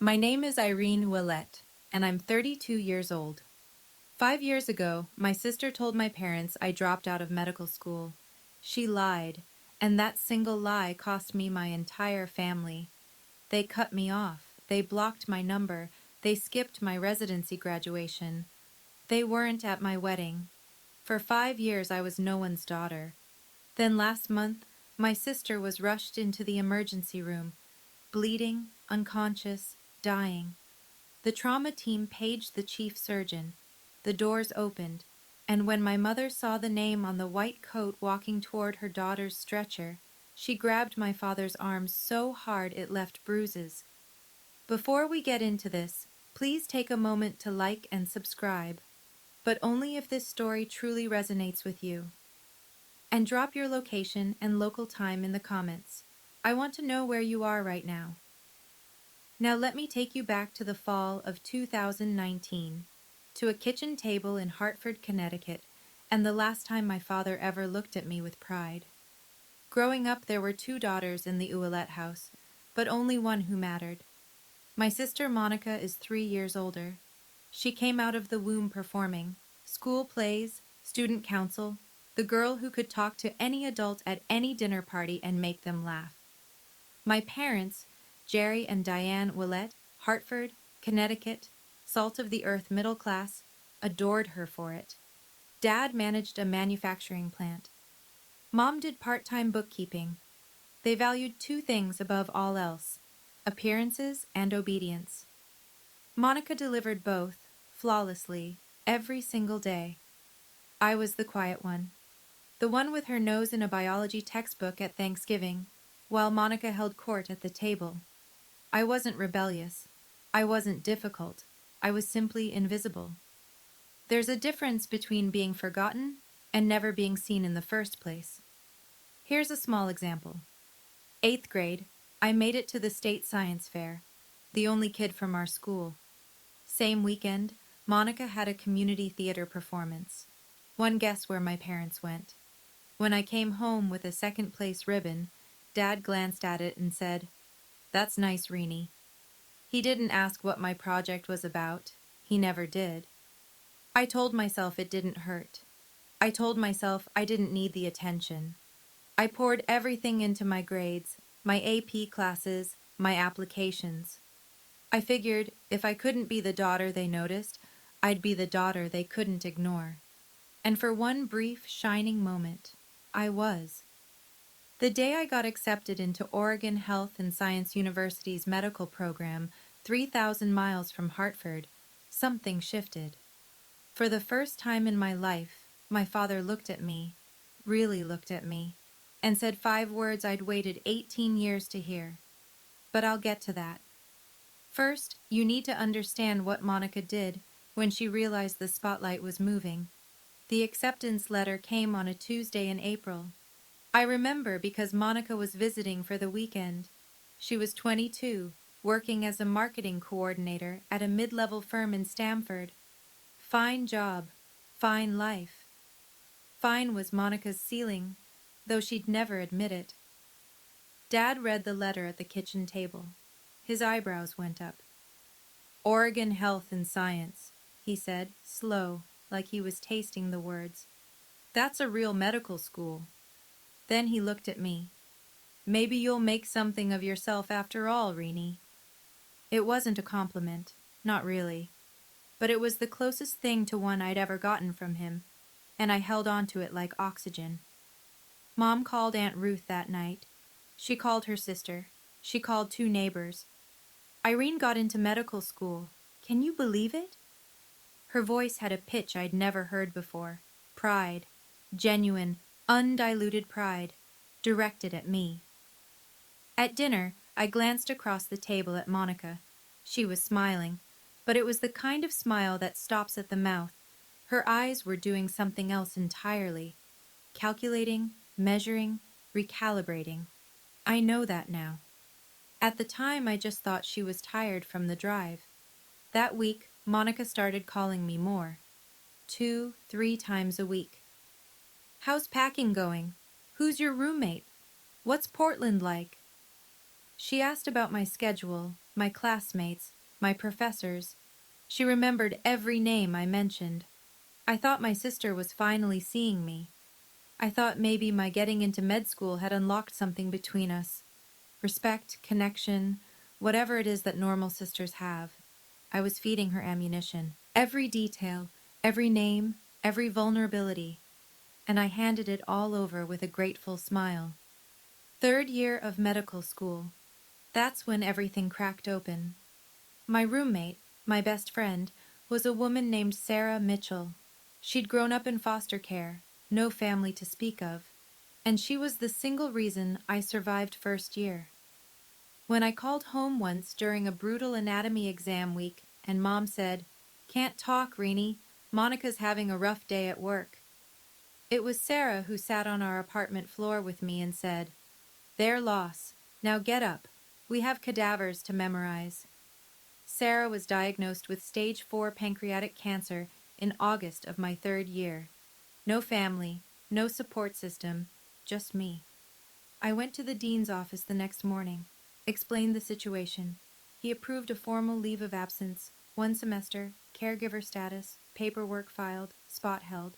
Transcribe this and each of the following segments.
My name is Irene Willette, and I'm 32 years old. 5 years ago, my sister told my parents I dropped out of medical school. She lied, and that single lie cost me my entire family. They cut me off, they blocked my number, they skipped my residency graduation. They weren't at my wedding. For 5 years, I was no one's daughter. Then last month, my sister was rushed into the emergency room, bleeding, unconscious, dying. The trauma team paged the chief surgeon. The doors opened, and when my mother saw the name on the white coat walking toward her daughter's stretcher, she grabbed my father's arm so hard it left bruises. Before we get into this, please take a moment to like and subscribe, but only if this story truly resonates with you. And drop your location and local time in the comments. I want to know where you are right now. Now let me take you back to the fall of 2019, to a kitchen table in Hartford, Connecticut, and the last time my father ever looked at me with pride. Growing up, there were two daughters in the Ouellette house, but only one who mattered. My sister Monica is 3 years older. She came out of the womb performing school plays, student council, the girl who could talk to any adult at any dinner party and make them laugh. My parents, Jerry and Diane Willette, Hartford, Connecticut, salt of the earth middle class, adored her for it. Dad managed a manufacturing plant. Mom did part-time bookkeeping. They valued two things above all else: appearances and obedience. Monica delivered both, flawlessly, every single day. I was the quiet one, the one with her nose in a biology textbook at Thanksgiving, while Monica held court at the table. I wasn't rebellious. I wasn't difficult. I was simply invisible. There's a difference between being forgotten and never being seen in the first place. Here's a small example. 8th grade, I made it to the state science fair, the only kid from our school. Same weekend, Monica had a community theater performance. One guess where my parents went. When I came home with a second place ribbon, Dad glanced at it and said, "That's nice, Reenie." He didn't ask what my project was about. He never did. I told myself it didn't hurt. I told myself I didn't need the attention. I poured everything into my grades, my AP classes, my applications. I figured if I couldn't be the daughter they noticed, I'd be the daughter they couldn't ignore. And for one brief, shining moment, I was. The day I got accepted into Oregon Health and Science University's medical program, 3,000 miles from Hartford, something shifted. For the first time in my life, my father looked at me, really looked at me, and said 5 words I'd waited 18 years to hear. But I'll get to that. First, you need to understand what Monica did when she realized the spotlight was moving. The acceptance letter came on a Tuesday in April. I remember because Monica was visiting for the weekend. She was 22, working as a marketing coordinator at a mid-level firm in Stamford. Fine job, fine life. Fine was Monica's ceiling, though she'd never admit it. Dad read the letter at the kitchen table. His eyebrows went up. "Oregon Health and Science," he said, slow, like he was tasting the words. "That's a real medical school." Then he looked at me. "Maybe you'll make something of yourself after all, Reenie." It wasn't a compliment, not really, but it was the closest thing to one I'd ever gotten from him, and I held on to it like oxygen. Mom called Aunt Ruth that night. She called her sister. She called 2 neighbors. "Irene got into medical school. Can you believe it?" Her voice had a pitch I'd never heard before. Pride. Genuine, undiluted pride, directed at me. At dinner, I glanced across the table at Monica. She was smiling, but it was the kind of smile that stops at the mouth. Her eyes were doing something else entirely. Calculating, measuring, recalibrating. I know that now. At the time, I just thought she was tired from the drive. That week, Monica started calling me more. 2, 3 times a week. "How's packing going? Who's your roommate? What's Portland like?" She asked about my schedule, my classmates, my professors. She remembered every name I mentioned. I thought my sister was finally seeing me. I thought maybe my getting into med school had unlocked something between us. Respect, connection, whatever it is that normal sisters have. I was feeding her ammunition. Every detail, every name, every vulnerability. And I handed it all over with a grateful smile. Third year of medical school. That's when everything cracked open. My roommate, my best friend, was a woman named Sarah Mitchell. She'd grown up in foster care, no family to speak of, and she was the single reason I survived first year. When I called home once during a brutal anatomy exam week and Mom said, "Can't talk, Reenie. Monica's having a rough day at work." It was Sarah who sat on our apartment floor with me and said, "Their loss. Now get up. We have cadavers to memorize." Sarah was diagnosed with stage 4 pancreatic cancer in August of my third year. No family, no support system, just me. I went to the dean's office the next morning, explained the situation. He approved a formal leave of absence, 1 semester, caregiver status, paperwork filed, spot held.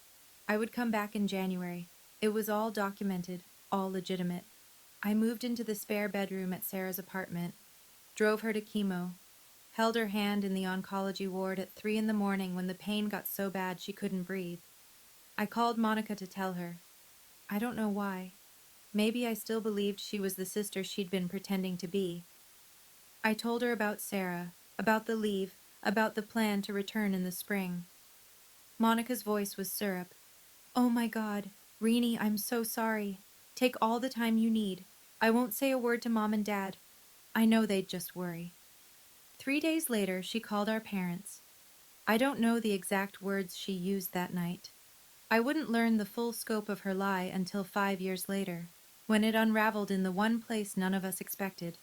I would come back in January. It was all documented, all legitimate. I moved into the spare bedroom at Sarah's apartment, drove her to chemo, held her hand in the oncology ward at 3 in the morning when the pain got so bad she couldn't breathe. I called Monica to tell her. I don't know why. Maybe I still believed she was the sister she'd been pretending to be. I told her about Sarah, about the leave, about the plan to return in the spring. Monica's voice was syrup. "Oh my God, Reenie, I'm so sorry. Take all the time you need. I won't say a word to Mom and Dad. I know they'd just worry." 3 days later, she called our parents. I don't know the exact words she used that night. I wouldn't learn the full scope of her lie until 5 years later, when it unraveled in the one place none of us expected.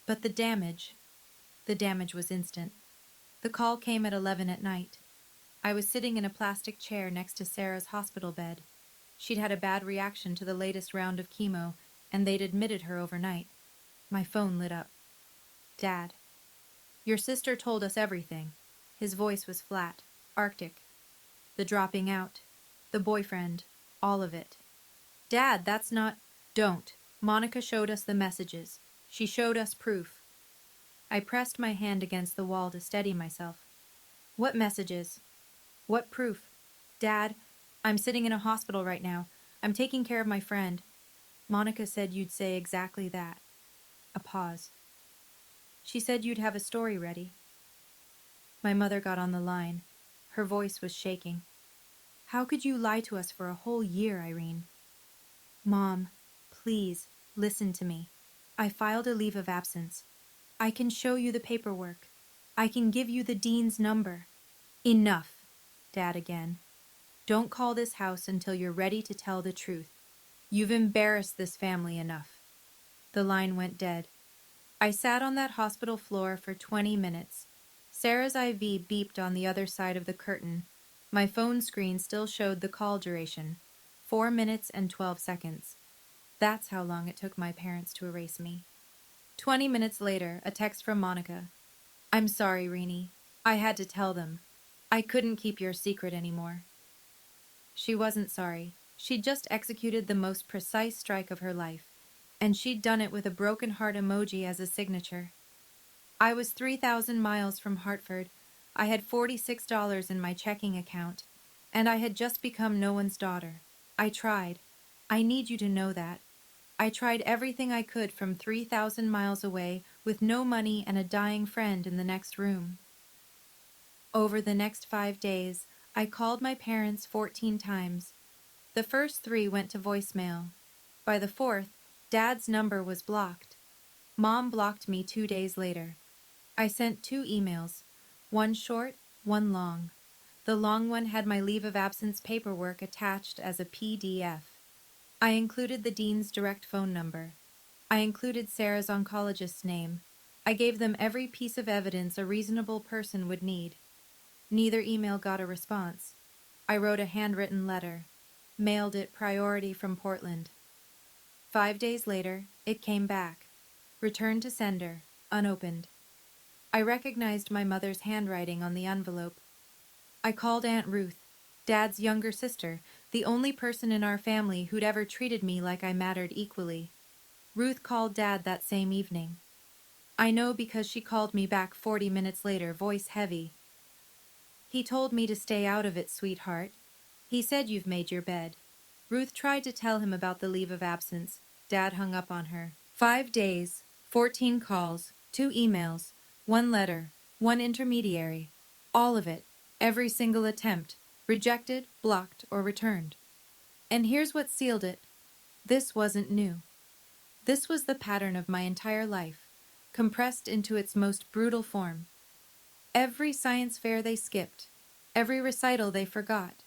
But the damage was instant. The call came at 11 at night. I was sitting in a plastic chair next to Sarah's hospital bed. She'd had a bad reaction to the latest round of chemo, and they'd admitted her overnight. My phone lit up. "Dad, your sister told us everything." His voice was flat, arctic. The dropping out, the boyfriend, all of it. "Dad, that's not—" "Don't. Monica showed us the messages. She showed us proof." I pressed my hand against the wall to steady myself. "What messages? What proof?" "Dad, I'm sitting in a hospital right now. I'm taking care of my friend. Monica said you'd say exactly that." A pause. "She said you'd have a story ready." My mother got on the line. Her voice was shaking. "How could you lie to us for a whole year, Irene?" "Mom, please, listen to me. I filed a leave of absence. I can show you the paperwork. I can give you the dean's number." "Enough," Dad again. "Don't call this house until you're ready to tell the truth. You've embarrassed this family enough." The line went dead. I sat on that hospital floor for 20 minutes. Sarah's IV beeped on the other side of the curtain. My phone screen still showed the call duration, 4 minutes and 12 seconds. That's how long it took my parents to erase me. 20 minutes later, a text from Monica. "I'm sorry, Reenie. I had to tell them. I couldn't keep your secret anymore." She wasn't sorry. She'd just executed the most precise strike of her life, and she'd done it with a broken heart emoji as a signature. I was 3,000 miles from Hartford. I had $46 in my checking account, and I had just become no one's daughter. I tried. I need you to know that. I tried everything I could from 3,000 miles away with no money and a dying friend in the next room. Over the next 5 days, I called my parents 14 times. The first 3 went to voicemail. By the 4th, Dad's number was blocked. Mom blocked me 2 days later. I sent 2 emails, one short, one long. The long one had my leave of absence paperwork attached as a PDF. I included the dean's direct phone number. I included Sarah's oncologist's name. I gave them every piece of evidence a reasonable person would need. Neither email got a response. I wrote a handwritten letter, mailed it priority from Portland. 5 days later, it came back. Returned to sender, unopened. I recognized my mother's handwriting on the envelope. I called Aunt Ruth, Dad's younger sister, the only person in our family who'd ever treated me like I mattered equally. Ruth called Dad that same evening. I know because she called me back 40 minutes later, voice heavy. He told me to stay out of it, sweetheart. He said you've made your bed. Ruth tried to tell him about the leave of absence. Dad hung up on her. 5 days, 14 calls, 2 emails, 1 letter, 1 intermediary. All of it, every single attempt, rejected, blocked, or returned. And here's what sealed it. This wasn't new. This was the pattern of my entire life, compressed into its most brutal form. Every science fair they skipped, every recital they forgot,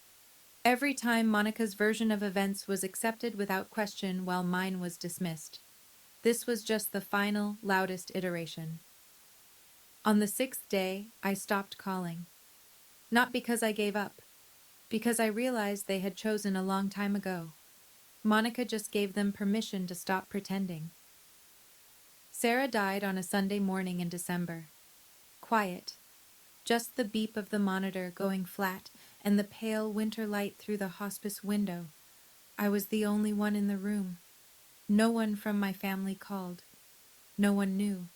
every time Monica's version of events was accepted without question while mine was dismissed. This was just the final, loudest iteration. On the 6th day, I stopped calling. Not because I gave up, because I realized they had chosen a long time ago. Monica just gave them permission to stop pretending. Sarah died on a Sunday morning in December. Quiet. Just the beep of the monitor going flat and the pale winter light through the hospice window. I was the only one in the room. No one from my family called. No one knew.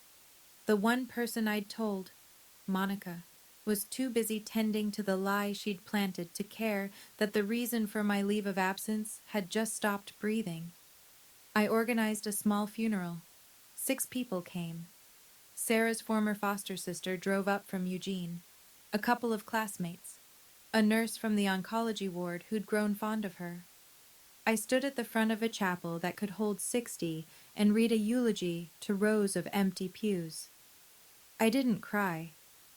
The one person I'd told, Monica, was too busy tending to the lie she'd planted to care that the reason for my leave of absence had just stopped breathing. I organized a small funeral. 6 people came. Sarah's former foster sister drove up from Eugene, a couple of classmates, a nurse from the oncology ward who'd grown fond of her. I stood at the front of a chapel that could hold 60 and read a eulogy to rows of empty pews. I didn't cry,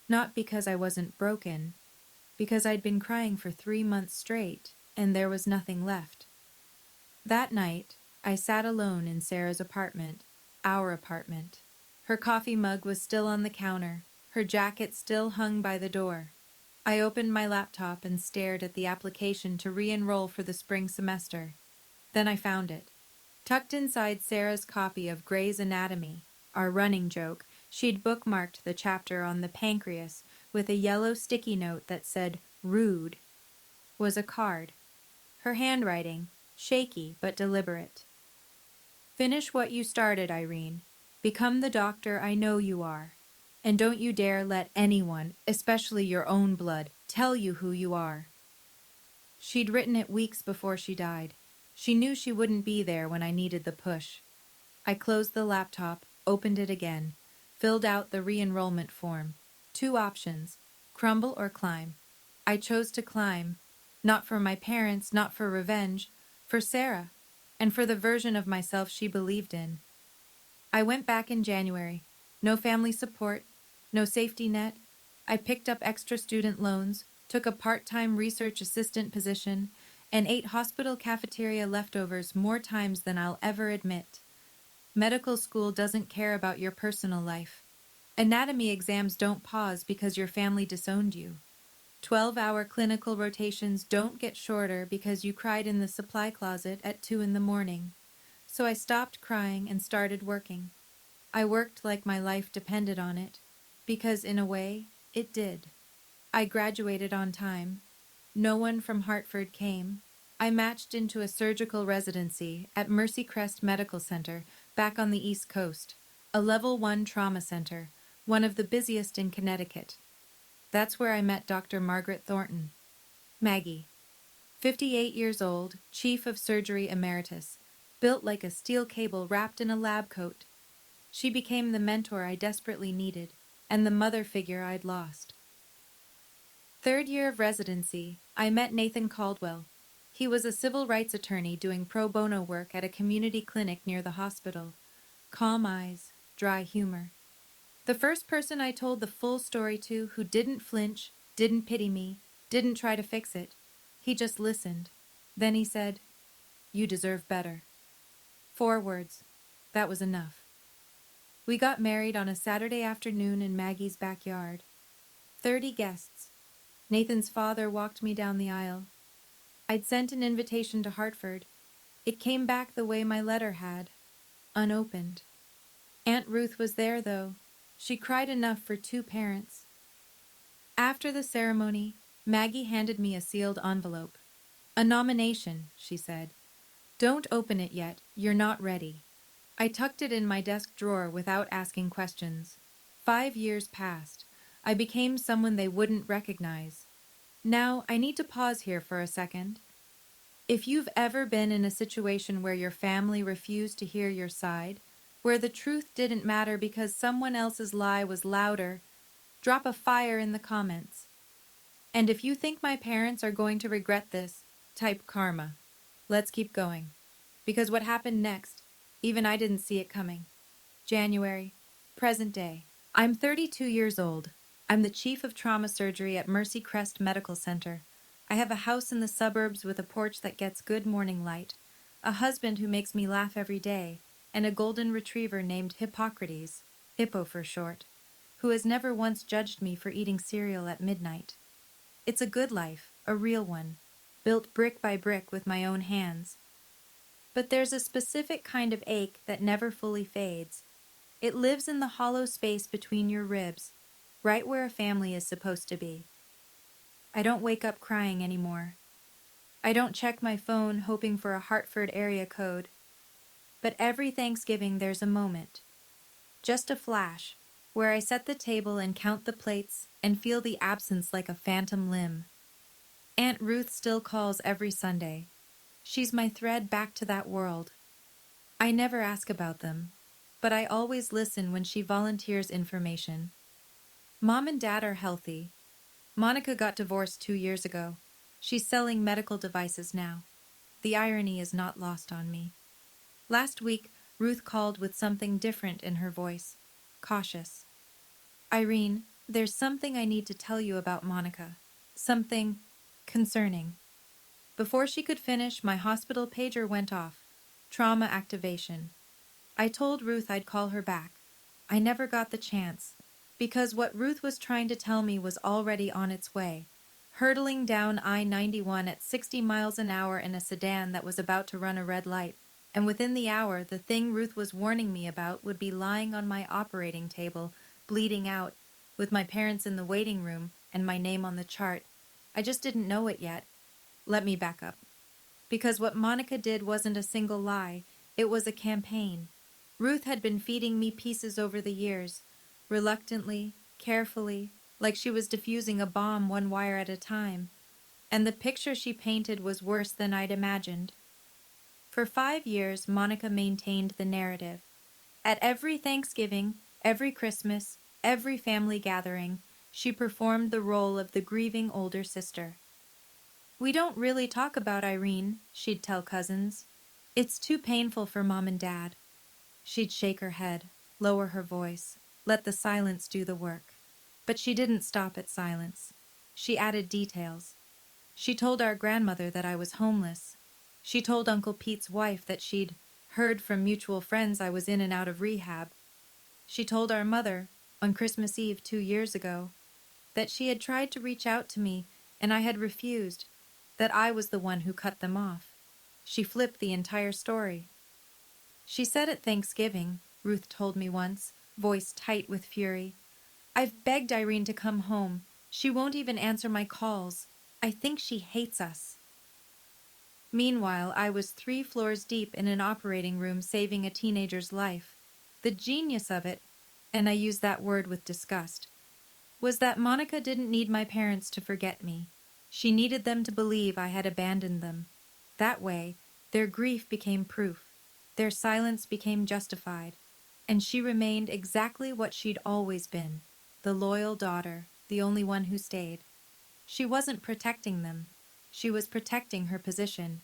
not because I wasn't broken, because I'd been crying for 3 months straight, and there was nothing left. That night, I sat alone in Sarah's apartment, our apartment. Her coffee mug was still on the counter, her jacket still hung by the door. I opened my laptop and stared at the application to re-enroll for the spring semester. Then I found it. Tucked inside Sarah's copy of Gray's Anatomy, our running joke, she'd bookmarked the chapter on the pancreas with a yellow sticky note that said, "Rude," was a card. Her handwriting, shaky but deliberate. Finish what you started, Irene. Become the doctor I know you are. And don't you dare let anyone, especially your own blood, tell you who you are. She'd written it weeks before she died. She knew she wouldn't be there when I needed the push. I closed the laptop, opened it again, filled out the re-enrollment form. 2 options, crumble or climb. I chose to climb, not for my parents, not for revenge, for Sarah, and for the version of myself she believed in. I went back in January. No family support, no safety net. I picked up extra student loans, took a part-time research assistant position, and ate hospital cafeteria leftovers more times than I'll ever admit. Medical school doesn't care about your personal life. Anatomy exams don't pause because your family disowned you. 12-hour clinical rotations don't get shorter because you cried in the supply closet at 2 in the morning. So I stopped crying and started working. I worked like my life depended on it, because in a way, it did. I graduated on time. No one from Hartford came. I matched into a surgical residency at Mercy Crest Medical Center back on the East Coast, a level 1 trauma center, one of the busiest in Connecticut. That's where I met Dr. Margaret Thornton. Maggie, 58 years old, chief of surgery emeritus, built like a steel cable wrapped in a lab coat. She became the mentor I desperately needed, and the mother figure I'd lost. 3rd year of residency, I met Nathan Caldwell. He was a civil rights attorney doing pro bono work at a community clinic near the hospital. Calm eyes, dry humor. The first person I told the full story to who didn't flinch, didn't pity me, didn't try to fix it. He just listened. Then he said, "You deserve better." 4 words. That was enough. We got married on a Saturday afternoon in Maggie's backyard. 30 guests. Nathan's father walked me down the aisle. I'd sent an invitation to Hartford. It came back the way my letter had, unopened. Aunt Ruth was there, though. She cried enough for 2 parents. After the ceremony, Maggie handed me a sealed envelope. A nomination, she said. Don't open it yet, you're not ready. I tucked it in my desk drawer without asking questions. 5 years passed. I became someone they wouldn't recognize. Now, I need to pause here for a second. If you've ever been in a situation where your family refused to hear your side, where the truth didn't matter because someone else's lie was louder, drop a fire in the comments. And if you think my parents are going to regret this, type karma. Let's keep going. Because what happened next, even I didn't see it coming. January, present day. I'm 32 years old. I'm the chief of trauma surgery at Mercy Crest Medical Center. I have a house in the suburbs with a porch that gets good morning light, a husband who makes me laugh every day, and a golden retriever named Hippocrates, Hippo for short, who has never once judged me for eating cereal at midnight. It's a good life, a real one, built brick by brick with my own hands. But there's a specific kind of ache that never fully fades. It lives in the hollow space between your ribs, right where a family is supposed to be. I don't wake up crying anymore. I don't check my phone hoping for a Hartford area code. But every Thanksgiving there's a moment, just a flash, where I set the table and count the plates and feel the absence like a phantom limb. Aunt Ruth still calls every Sunday. She's my thread back to that world. I never ask about them, but I always listen when she volunteers information. Mom and Dad are healthy. Monica got divorced 2 years ago. She's selling medical devices now. The irony is not lost on me. Last week, Ruth called with something different in her voice, cautious. Irene, there's something I need to tell you about Monica. Something concerning. Before she could finish, my hospital pager went off. Trauma activation. I told Ruth I'd call her back. I never got the chance, because what Ruth was trying to tell me was already on its way, hurtling down I-91 at 60 miles an hour in a sedan that was about to run a red light, and within the hour, the thing Ruth was warning me about would be lying on my operating table, bleeding out, with my parents in the waiting room and my name on the chart. I just didn't know it yet. Let me back up. Because what Monica did wasn't a single lie, it was a campaign. Ruth had been feeding me pieces over the years, reluctantly, carefully, like she was diffusing a bomb one wire at a time. And the picture she painted was worse than I'd imagined. For 5 years, Monica maintained the narrative. At every Thanksgiving, every Christmas, every family gathering, she performed the role of the grieving older sister. We don't really talk about Irene, she'd tell cousins. It's too painful for Mom and Dad. She'd shake her head, lower her voice, let the silence do the work. But she didn't stop at silence. She added details. She told our grandmother that I was homeless. She told Uncle Pete's wife that she'd heard from mutual friends I was in and out of rehab. She told our mother, on Christmas Eve 2 years ago, that she had tried to reach out to me and I had refused, that I was the one who cut them off. She flipped the entire story. She said at Thanksgiving, Ruth told me once, voice tight with fury, I've begged Irene to come home. She won't even answer my calls. I think she hates us. Meanwhile, I was 3 floors deep in an operating room saving a teenager's life. The genius of it, and I use that word with disgust, was that Monica didn't need my parents to forget me. She needed them to believe I had abandoned them. That way, their grief became proof. Their silence became justified. And she remained exactly what she'd always been, the loyal daughter, the only one who stayed. She wasn't protecting them. She was protecting her position.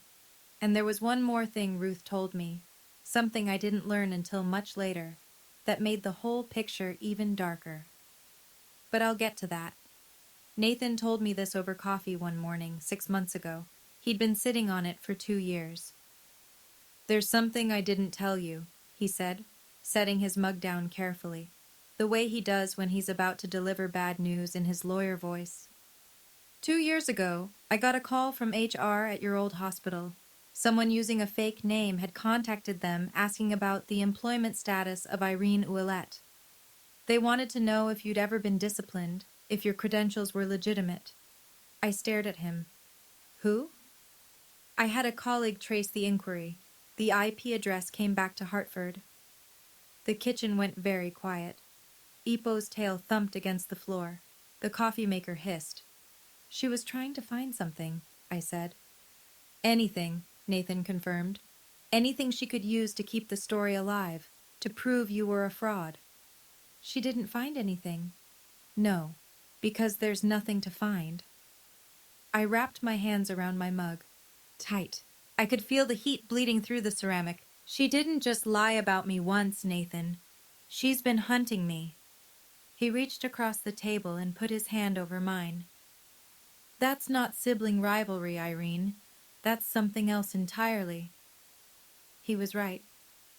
And there was one more thing Ruth told me, something I didn't learn until much later, that made the whole picture even darker. But I'll get to that. Nathan told me this over coffee one morning, 6 months ago. He'd been sitting on it for 2 years. There's something I didn't tell you, he said, setting his mug down carefully, the way he does when he's about to deliver bad news in his lawyer voice. 2 years ago, I got a call from HR at your old hospital. Someone using a fake name had contacted them asking about the employment status of Irene Ouellette. They wanted to know if you'd ever been disciplined, if your credentials were legitimate. I stared at him. Who? I had a colleague trace the inquiry. The IP address came back to Hartford. The kitchen went very quiet. Ipo's tail thumped against the floor. The coffee maker hissed. She was trying to find something, I said. Anything, Nathan confirmed. Anything she could use to keep the story alive, to prove you were a fraud. She didn't find anything. No, because there's nothing to find. I wrapped my hands around my mug. Tight. I could feel the heat bleeding through the ceramic. She didn't just lie about me once, Nathan. She's been hunting me. He reached across the table and put his hand over mine. That's not sibling rivalry, Irene. That's something else entirely. He was right.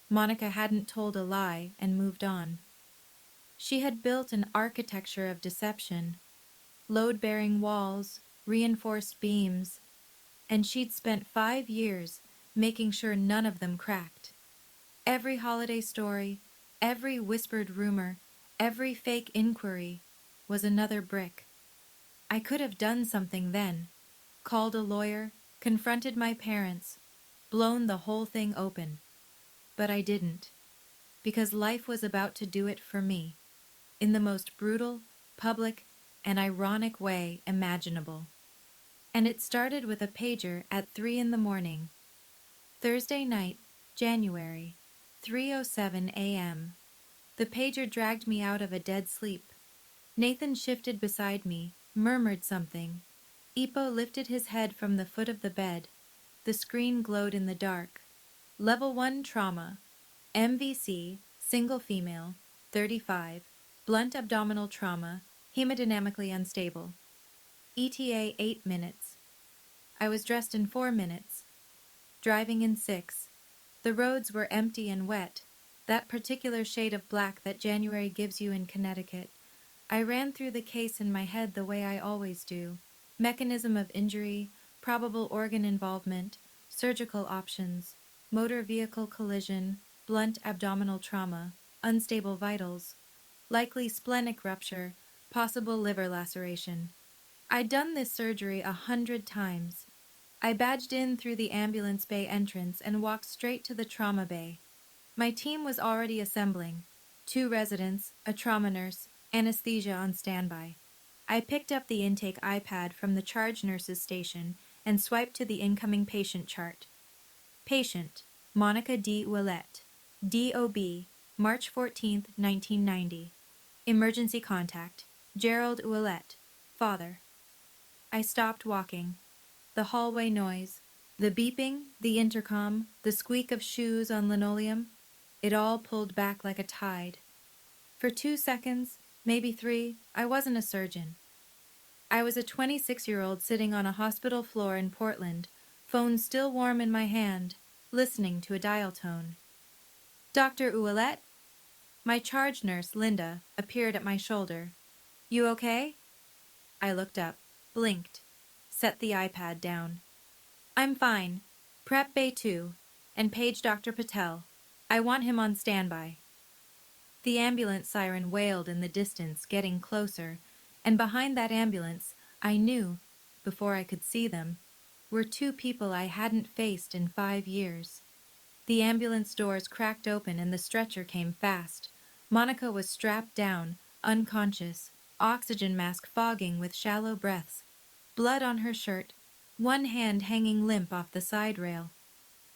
Monica hadn't told a lie and moved on. She had built an architecture of deception, load-bearing walls, reinforced beams, and she'd spent 5 years making sure none of them cracked. Every holiday story, every whispered rumor, every fake inquiry was another brick. I could have done something then, called a lawyer, confronted my parents, blown the whole thing open. But I didn't, because life was about to do it for me, in the most brutal, public, and ironic way imaginable. And it started with a pager at 3 in the morning. Thursday night, January, 3:07 a.m. The pager dragged me out of a dead sleep. Nathan shifted beside me, murmured something. Ipo lifted his head from the foot of the bed. The screen glowed in the dark. Level 1 trauma. MVC, single female, 35, blunt abdominal trauma, hemodynamically unstable. ETA 8 minutes. I was dressed in 4 minutes. Driving in 6. The roads were empty and wet, that particular shade of black that January gives you in Connecticut. I ran through the case in my head the way I always do. Mechanism of injury, probable organ involvement, surgical options, motor vehicle collision, blunt abdominal trauma, unstable vitals, likely splenic rupture, possible liver laceration. I'd done this surgery 100 times. I badged in through the ambulance bay entrance and walked straight to the trauma bay. My team was already assembling. 2 residents, a trauma nurse, anesthesia on standby. I picked up the intake iPad from the charge nurse's station and swiped to the incoming patient chart. Patient, Monica D. Ouellette, DOB, March 14, 1990. Emergency contact, Gerald Ouellette, father. I stopped walking. The hallway noise, the beeping, the intercom, the squeak of shoes on linoleum, it all pulled back like a tide. For 2 seconds, maybe 3, I wasn't a surgeon. I was a 26-year-old sitting on a hospital floor in Portland, phone still warm in my hand, listening to a dial tone. Dr. Ouellette? My charge nurse, Linda, appeared at my shoulder. You okay? I looked up, blinked, set the iPad down. I'm fine. Prep Bay 2, and page Dr. Patel. I want him on standby. The ambulance siren wailed in the distance, getting closer, and behind that ambulance, I knew, before I could see them, were 2 people I hadn't faced in 5 years. The ambulance doors cracked open and the stretcher came fast. Monica was strapped down, unconscious, oxygen mask fogging with shallow breaths, blood on her shirt, one hand hanging limp off the side rail.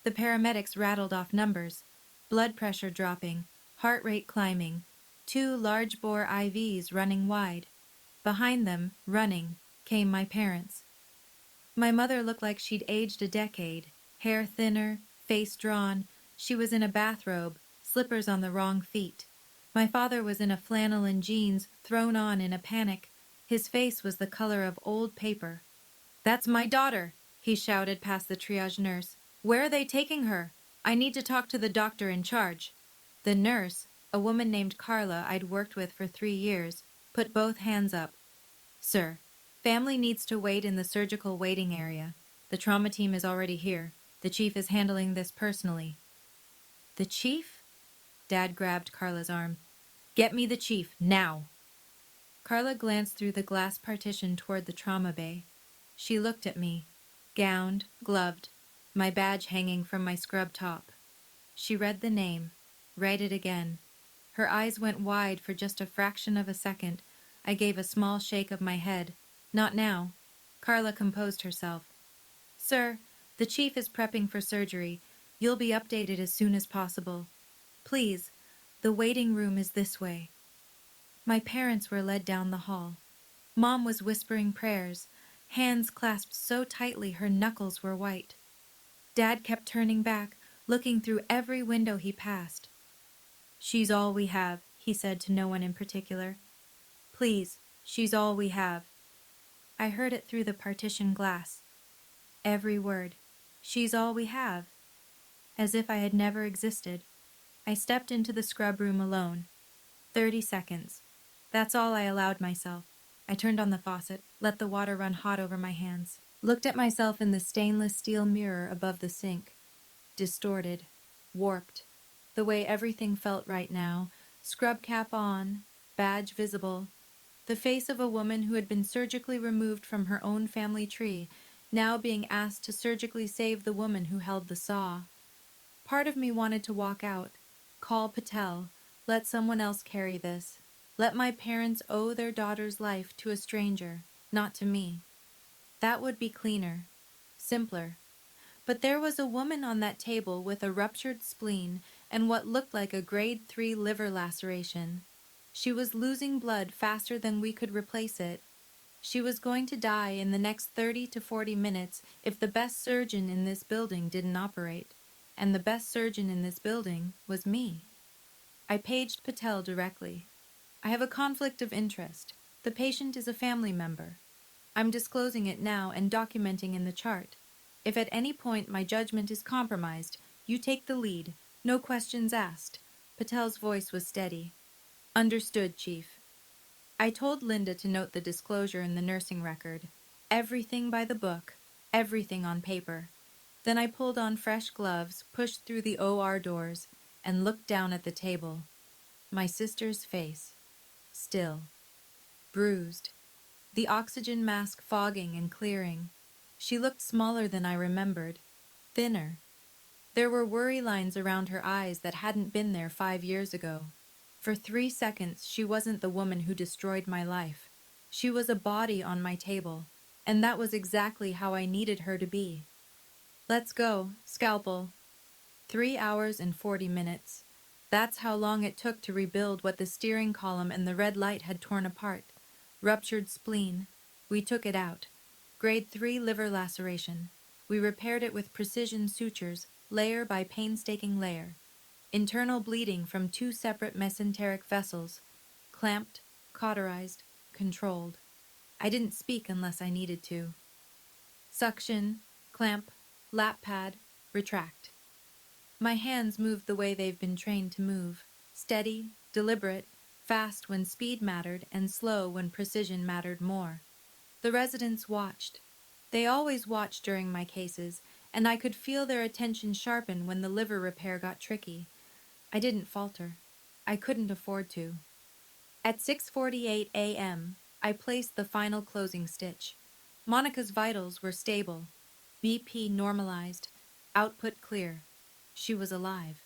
The paramedics rattled off numbers, blood pressure dropping, heart rate climbing, 2 large-bore IVs running wide. Behind them, running, came my parents. My mother looked like she'd aged a decade, hair thinner, face drawn. She was in a bathrobe, slippers on the wrong feet. My father was in a flannel and jeans, thrown on in a panic. His face was the color of old paper. "That's my daughter," he shouted past the triage nurse. "Where are they taking her? I need to talk to the doctor in charge." The nurse, a woman named Carla I'd worked with for 3 years, put both hands up. "Sir, family needs to wait in the surgical waiting area. The trauma team is already here. The chief is handling this personally." "The chief?" Dad grabbed Carla's arm. Get me the chief, now. Carla glanced through the glass partition toward the trauma bay. She looked at me, gowned, gloved, my badge hanging from my scrub top. She read the name, read it again. Her eyes went wide for just a fraction of a second. I gave a small shake of my head. Not now. Carla composed herself. Sir, the chief is prepping for surgery. You'll be updated as soon as possible. Please, the waiting room is this way. My parents were led down the hall. Mom was whispering prayers, hands clasped so tightly her knuckles were white. Dad kept turning back, looking through every window he passed. She's all we have, he said to no one in particular. Please, she's all we have. I heard it through the partition glass. Every word. She's all we have. As if I had never existed. I stepped into the scrub room alone. 30 seconds. That's all I allowed myself. I turned on the faucet, let the water run hot over my hands, looked at myself in the stainless steel mirror above the sink. Distorted, warped, the way everything felt right now, scrub cap on, badge visible, the face of a woman who had been surgically removed from her own family tree, now being asked to surgically save the woman who held the saw. Part of me wanted to walk out, call Patel, let someone else carry this. Let my parents owe their daughter's life to a stranger, not to me. That would be cleaner, simpler. But there was a woman on that table with a ruptured spleen and what looked like a grade 3 liver laceration. She was losing blood faster than we could replace it. She was going to die in the next 30 to 40 minutes if the best surgeon in this building didn't operate. And the best surgeon in this building was me. I paged Patel directly. I have a conflict of interest. The patient is a family member. I'm disclosing it now and documenting in the chart. If at any point my judgment is compromised, you take the lead. No questions asked. Patel's voice was steady. Understood, Chief. I told Linda to note the disclosure in the nursing record. Everything by the book, everything on paper. Then I pulled on fresh gloves, pushed through the OR doors, and looked down at the table. My sister's face. Still. Bruised. The oxygen mask fogging and clearing. She looked smaller than I remembered. Thinner. There were worry lines around her eyes that hadn't been there 5 years ago. For 3 seconds, she wasn't the woman who destroyed my life. She was a body on my table, and that was exactly how I needed her to be. Let's go, scalpel. 3 hours and 40 minutes. That's how long it took to rebuild what the steering column and the red light had torn apart. Ruptured spleen. We took it out. Grade 3 liver laceration. We repaired it with precision sutures, layer by painstaking layer. Internal bleeding from 2 separate mesenteric vessels. Clamped, cauterized, controlled. I didn't speak unless I needed to. Suction, clamp, lap pad, retract. My hands moved the way they've been trained to move. Steady, deliberate, fast when speed mattered and slow when precision mattered more. The residents watched. They always watched during my cases, and I could feel their attention sharpen when the liver repair got tricky. I didn't falter. I couldn't afford to. At 6:48 a.m., I placed the final closing stitch. Monica's vitals were stable. BP normalized. Output clear. She was alive.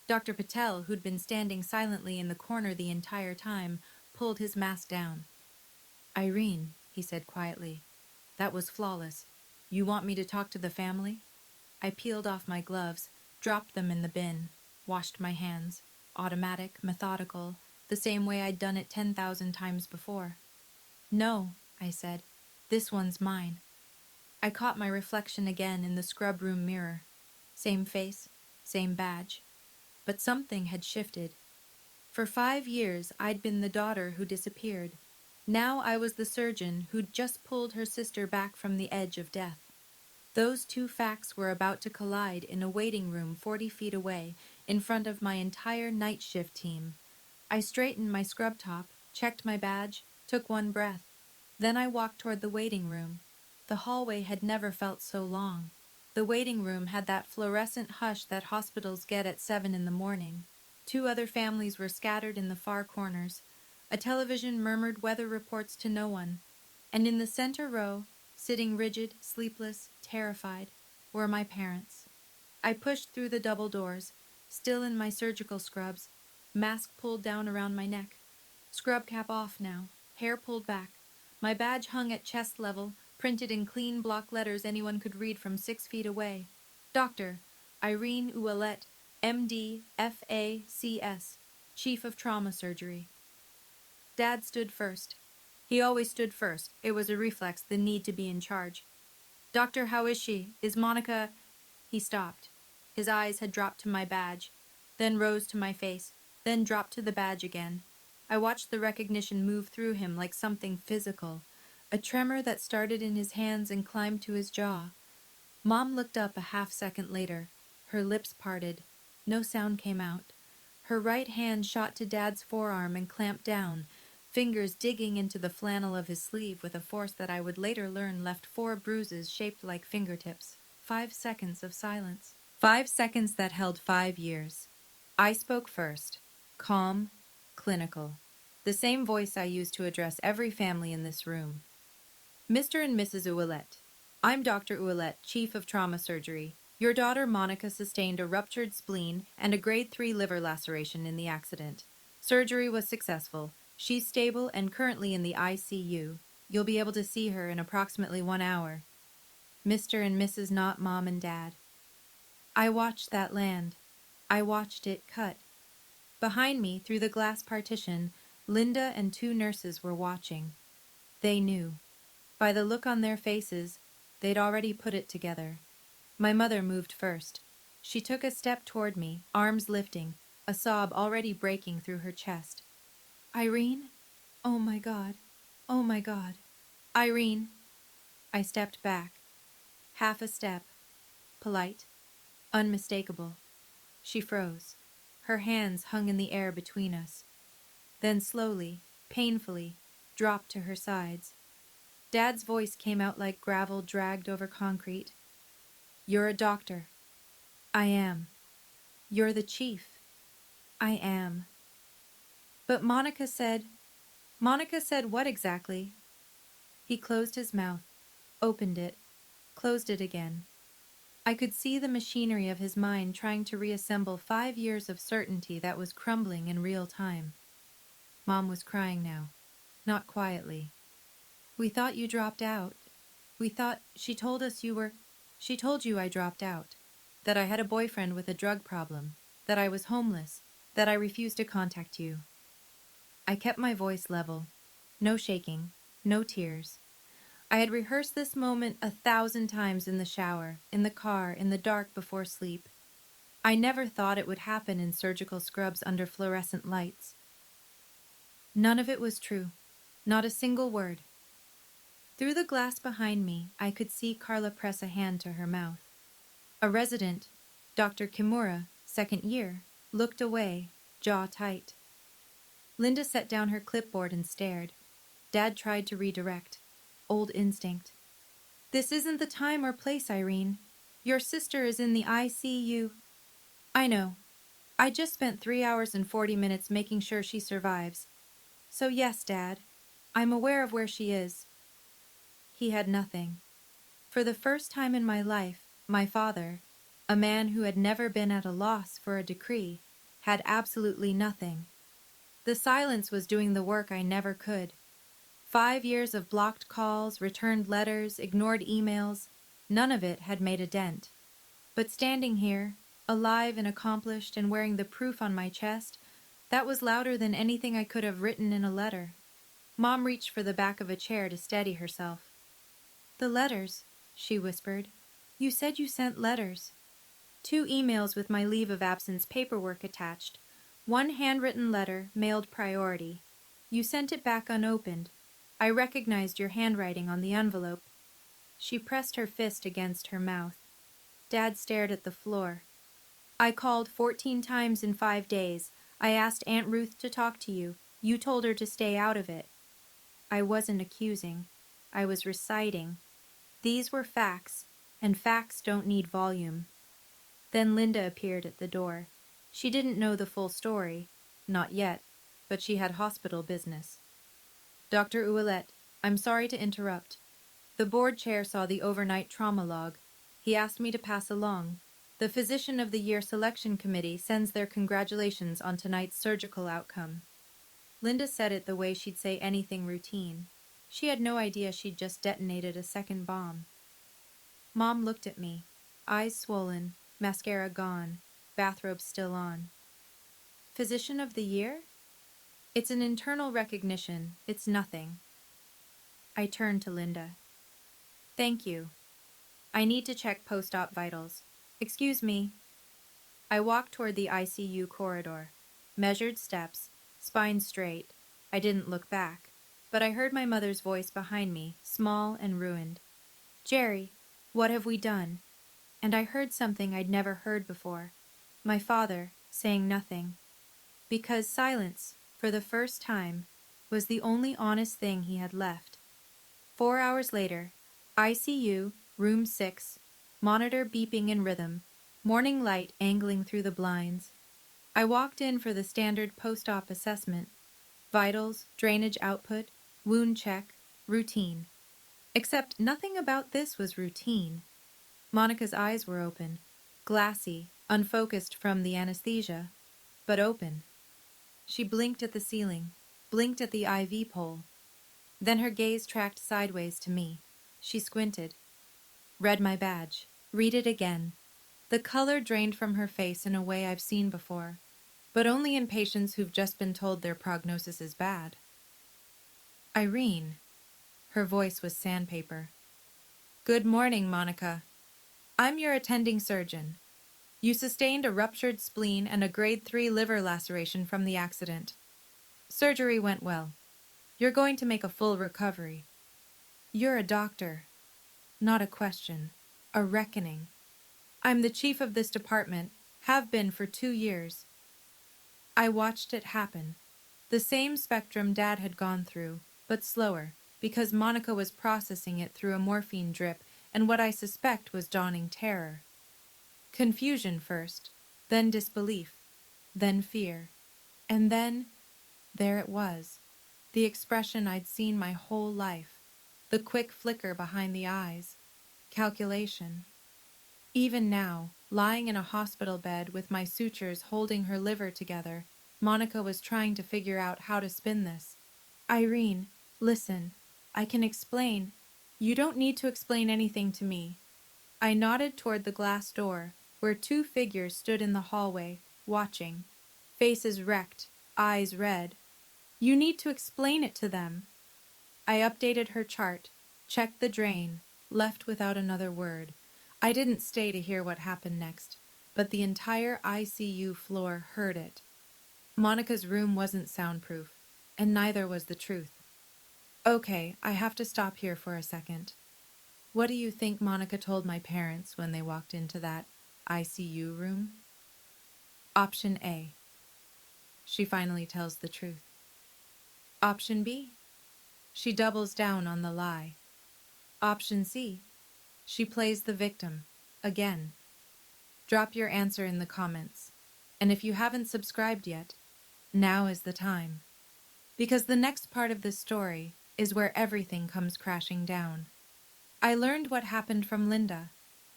Dr. Patel, who'd been standing silently in the corner the entire time, pulled his mask down. Irene, he said quietly, that was flawless. You want me to talk to the family? I peeled off my gloves, dropped them in the bin, washed my hands, automatic, methodical, the same way I'd done it 10,000 times before. No, I said, this one's mine. I caught my reflection again in the scrub room mirror. Same face, same badge. But something had shifted. For 5 years, I'd been the daughter who disappeared. Now I was the surgeon who'd just pulled her sister back from the edge of death. Those 2 facts were about to collide in a waiting room 40 feet away, in front of my entire night shift team. I straightened my scrub top, checked my badge, took 1 breath. Then I walked toward the waiting room. The hallway had never felt so long. The waiting room had that fluorescent hush that hospitals get at 7 in the morning. 2 other families were scattered in the far corners. A television murmured weather reports to no one. And in the center row, sitting rigid, sleepless, terrified, were my parents. I pushed through the double doors, still in my surgical scrubs, mask pulled down around my neck. Scrub cap off now, hair pulled back. My badge hung at chest level, printed in clean block letters anyone could read from 6 feet away. Dr. Irene Ouellette, MD, FACS, Chief of Trauma Surgery. Dad stood first. He always stood first. It was a reflex, the need to be in charge. Doctor, how is she? Is Monica... He stopped. His eyes had dropped to my badge, then rose to my face, then dropped to the badge again. I watched the recognition move through him like something physical, a tremor that started in his hands and climbed to his jaw. Mom looked up a half-second later. Her lips parted. No sound came out. Her right hand shot to Dad's forearm and clamped down, fingers digging into the flannel of his sleeve with a force that I would later learn left 4 bruises shaped like fingertips. 5 seconds of silence. 5 seconds that held 5 years. I spoke first. Calm, clinical. The same voice I used to address every family in this room. Mr. and Mrs. Ouellette, I'm Dr. Ouellette, Chief of Trauma Surgery. Your daughter Monica sustained a ruptured spleen and a grade 3 liver laceration in the accident. Surgery was successful. She's stable and currently in the ICU. You'll be able to see her in approximately 1 hour. Mr. and Mrs. Not Mom and Dad. I watched that land. I watched it cut. Behind me, through the glass partition, Linda and 2 nurses were watching. They knew. By the look on their faces, they'd already put it together. My mother moved first. She took a step toward me, arms lifting, a sob already breaking through her chest. Irene? Oh my God. Oh my God. Irene. I stepped back. Half a step. Polite. Unmistakable. She froze. Her hands hung in the air between us. Then slowly, painfully, dropped to her sides. Dad's voice came out like gravel dragged over concrete. You're a doctor. I am. You're the chief. I am. But Monica said what exactly? He closed his mouth, opened it, closed it again. I could see the machinery of his mind trying to reassemble 5 years of certainty that was crumbling in real time. Mom was crying now, not quietly. We thought you dropped out. She told you I dropped out, that I had a boyfriend with a drug problem, that I was homeless, that I refused to contact you. I kept my voice level. No shaking, no tears. I had rehearsed this moment 1,000 times in the shower, in the car, in the dark before sleep. I never thought it would happen in surgical scrubs under fluorescent lights. None of it was true. Not a single word. Through the glass behind me, I could see Carla press a hand to her mouth. A resident, Dr. Kimura, 2nd year, looked away, jaw tight. Linda set down her clipboard and stared. Dad tried to redirect. Old instinct. This isn't the time or place, Irene. Your sister is in the ICU. I know. I just spent 3 hours and 40 minutes making sure she survives. So yes, Dad, I'm aware of where she is. He had nothing. For the first time in my life, my father, a man who had never been at a loss for a decree, had absolutely nothing. The silence was doing the work I never could. 5 years of blocked calls, returned letters, ignored emails, none of it had made a dent. But standing here, alive and accomplished and wearing the proof on my chest, that was louder than anything I could have written in a letter. Mom reached for the back of a chair to steady herself. The letters, she whispered. You said you sent letters. 2 emails with my leave of absence paperwork attached. 1 handwritten letter, mailed priority. You sent it back unopened. I recognized your handwriting on the envelope. She pressed her fist against her mouth. Dad stared at the floor. I called 14 times in 5 days. I asked Aunt Ruth to talk to you. You told her to stay out of it. I wasn't accusing. I was reciting. These were facts, and facts don't need volume. Then Linda appeared at the door. She didn't know the full story, not yet, but she had hospital business. Dr. Ouellette, I'm sorry to interrupt. The board chair saw the overnight trauma log. He asked me to pass along. The Physician of the Year selection committee sends their congratulations on tonight's surgical outcome. Linda said it the way she'd say anything routine. She had no idea she'd just detonated a second bomb. Mom looked at me, eyes swollen, mascara gone, bathrobe still on. Physician of the Year? It's an internal recognition. It's nothing. I turned to Linda. Thank you. I need to check post-op vitals. Excuse me. I walked toward the ICU corridor. Measured steps, spine straight. I didn't look back, but I heard my mother's voice behind me, small and ruined. Jerry, what have we done? And I heard something I'd never heard before. My father, saying nothing. Because silence, for the first time, was the only honest thing he had left. 4 hours later, ICU, room 6, monitor beeping in rhythm, morning light angling through the blinds. I walked in for the standard post-op assessment. Vitals, drainage output, wound check, routine. Except nothing about this was routine. Monica's eyes were open, glassy, unfocused from the anesthesia, but open. She blinked at the ceiling, blinked at the IV pole. Then her gaze tracked sideways to me. She squinted. Read my badge. Read it again. The color drained from her face in a way I've seen before, but only in patients who've just been told their prognosis is bad. Irene. Her voice was sandpaper. Good morning, Monica. I'm your attending surgeon. You sustained a ruptured spleen and a grade 3 liver laceration from the accident. Surgery went well. You're going to make a full recovery. You're a doctor. Not a question. A reckoning. I'm the chief of this department, have been for 2 years. I watched it happen. The same spectrum Dad had gone through, but slower, because Monica was processing it through a morphine drip and what I suspect was dawning terror. Confusion first, then disbelief, then fear. And then, there it was, the expression I'd seen my whole life, the quick flicker behind the eyes, calculation. Even now, lying in a hospital bed with my sutures holding her liver together, Monica was trying to figure out how to spin this. Irene, listen, I can explain. You don't need to explain anything to me. I nodded toward the glass door, where 2 figures stood in the hallway, watching. Faces wrecked, eyes red. You need to explain it to them. I updated her chart, checked the drain, left without another word. I didn't stay to hear what happened next, but the entire ICU floor heard it. Monica's room wasn't soundproof, and neither was the truth. Okay, I have to stop here for a second. What do you think Monica told my parents when they walked into that ICU room? Option A. She finally tells the truth. Option B. She doubles down on the lie. Option C. She plays the victim, again. Drop your answer in the comments. And if you haven't subscribed yet, now is the time. Because the next part of this story is where everything comes crashing down. I learned what happened from Linda,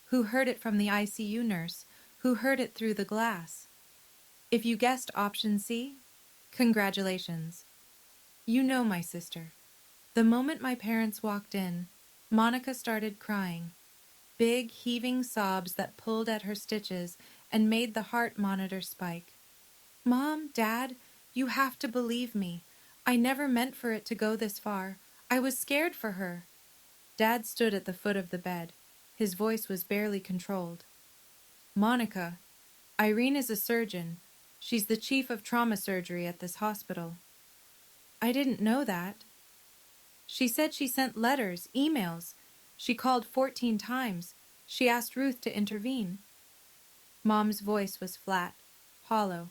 who heard it from the ICU nurse, who heard it through the glass. If you guessed option C, congratulations. You know my sister. The moment my parents walked in, Monica started crying. Big, heaving sobs that pulled at her stitches and made the heart monitor spike. Mom, Dad, you have to believe me. I never meant for it to go this far. I was scared for her. Dad stood at the foot of the bed. His voice was barely controlled. Monica, Irene is a surgeon. She's the chief of trauma surgery at this hospital. I didn't know that. She said she sent letters, emails. She called 14 times. She asked Ruth to intervene. Mom's voice was flat, hollow.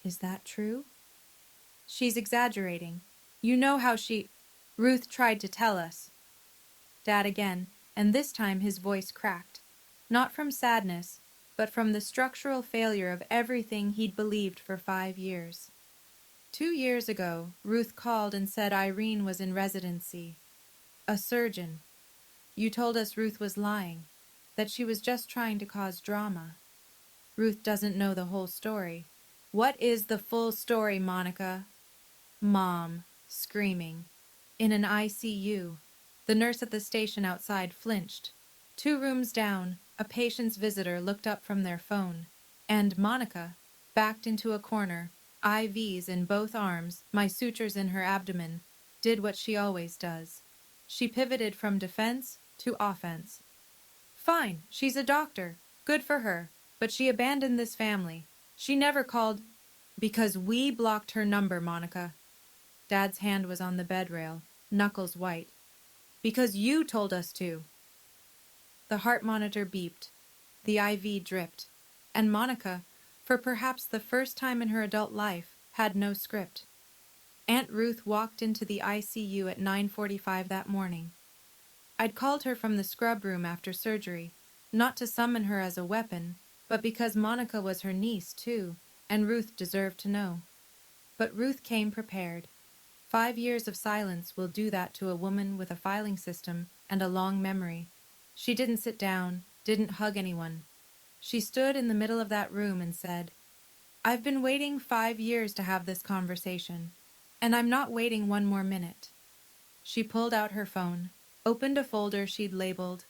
Is that true? She's exaggerating. You know how Ruth tried to tell us. Dad again, and this time his voice cracked. Not from sadness, but from the structural failure of everything he'd believed for 5 years. 2 years ago, Ruth called and said Irene was in residency. A surgeon. You told us Ruth was lying, that she was just trying to cause drama. Ruth doesn't know the whole story. What is the full story, Monica? Mom, screaming. In an ICU. The nurse at the station outside flinched. 2 rooms down, a patient's visitor looked up from their phone. And Monica, backed into a corner, IVs in both arms, my sutures in her abdomen, did what she always does. She pivoted from defense to offense. Fine, she's a doctor. Good for her. But she abandoned this family. She never called because we blocked her number, Monica. Dad's hand was on the bed rail, knuckles white. Because you told us to. The heart monitor beeped. The IV dripped. And Monica, for perhaps the first time in her adult life, had no script. Aunt Ruth walked into the ICU at 9:45 that morning. I'd called her from the scrub room after surgery, not to summon her as a weapon, but because Monica was her niece, too, and Ruth deserved to know. But Ruth came prepared. 5 years of silence will do that to a woman with a filing system and a long memory. She didn't sit down, didn't hug anyone. She stood in the middle of that room and said, I've been waiting 5 years to have this conversation, and I'm not waiting 1 more minute. She pulled out her phone, opened a folder she'd labeled,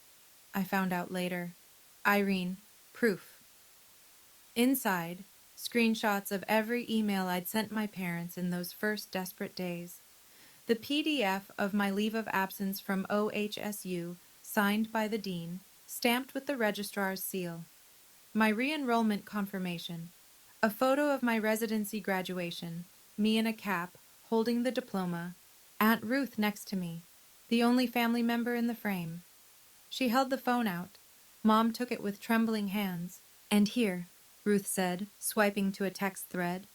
I found out later, Irene, proof. Inside, screenshots of every email I'd sent my parents in those first desperate days. The PDF of my leave of absence from OHSU, signed by the dean, stamped with the registrar's seal. My re-enrollment confirmation. A photo of my residency graduation, me in a cap, holding the diploma, Aunt Ruth next to me, the only family member in the frame. She held the phone out. Mom took it with trembling hands. And here, Ruth said, swiping to a text thread.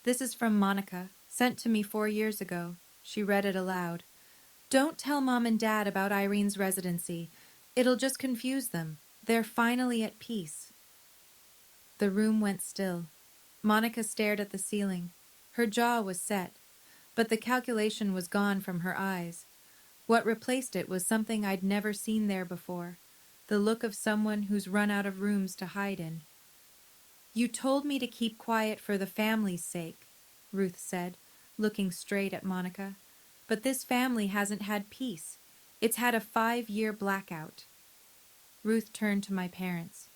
This is from Monica, sent to me 4 years ago. She read it aloud. Don't tell Mom and Dad about Irene's residency. It'll just confuse them. They're finally at peace. The room went still. Monica stared at the ceiling. Her jaw was set, but the calculation was gone from her eyes. What replaced it was something I'd never seen there before, the look of someone who's run out of rooms to hide in. You told me to keep quiet for the family's sake, Ruth said, looking straight at Monica. But this family hasn't had peace. It's had a 5-year blackout. Ruth turned to my parents.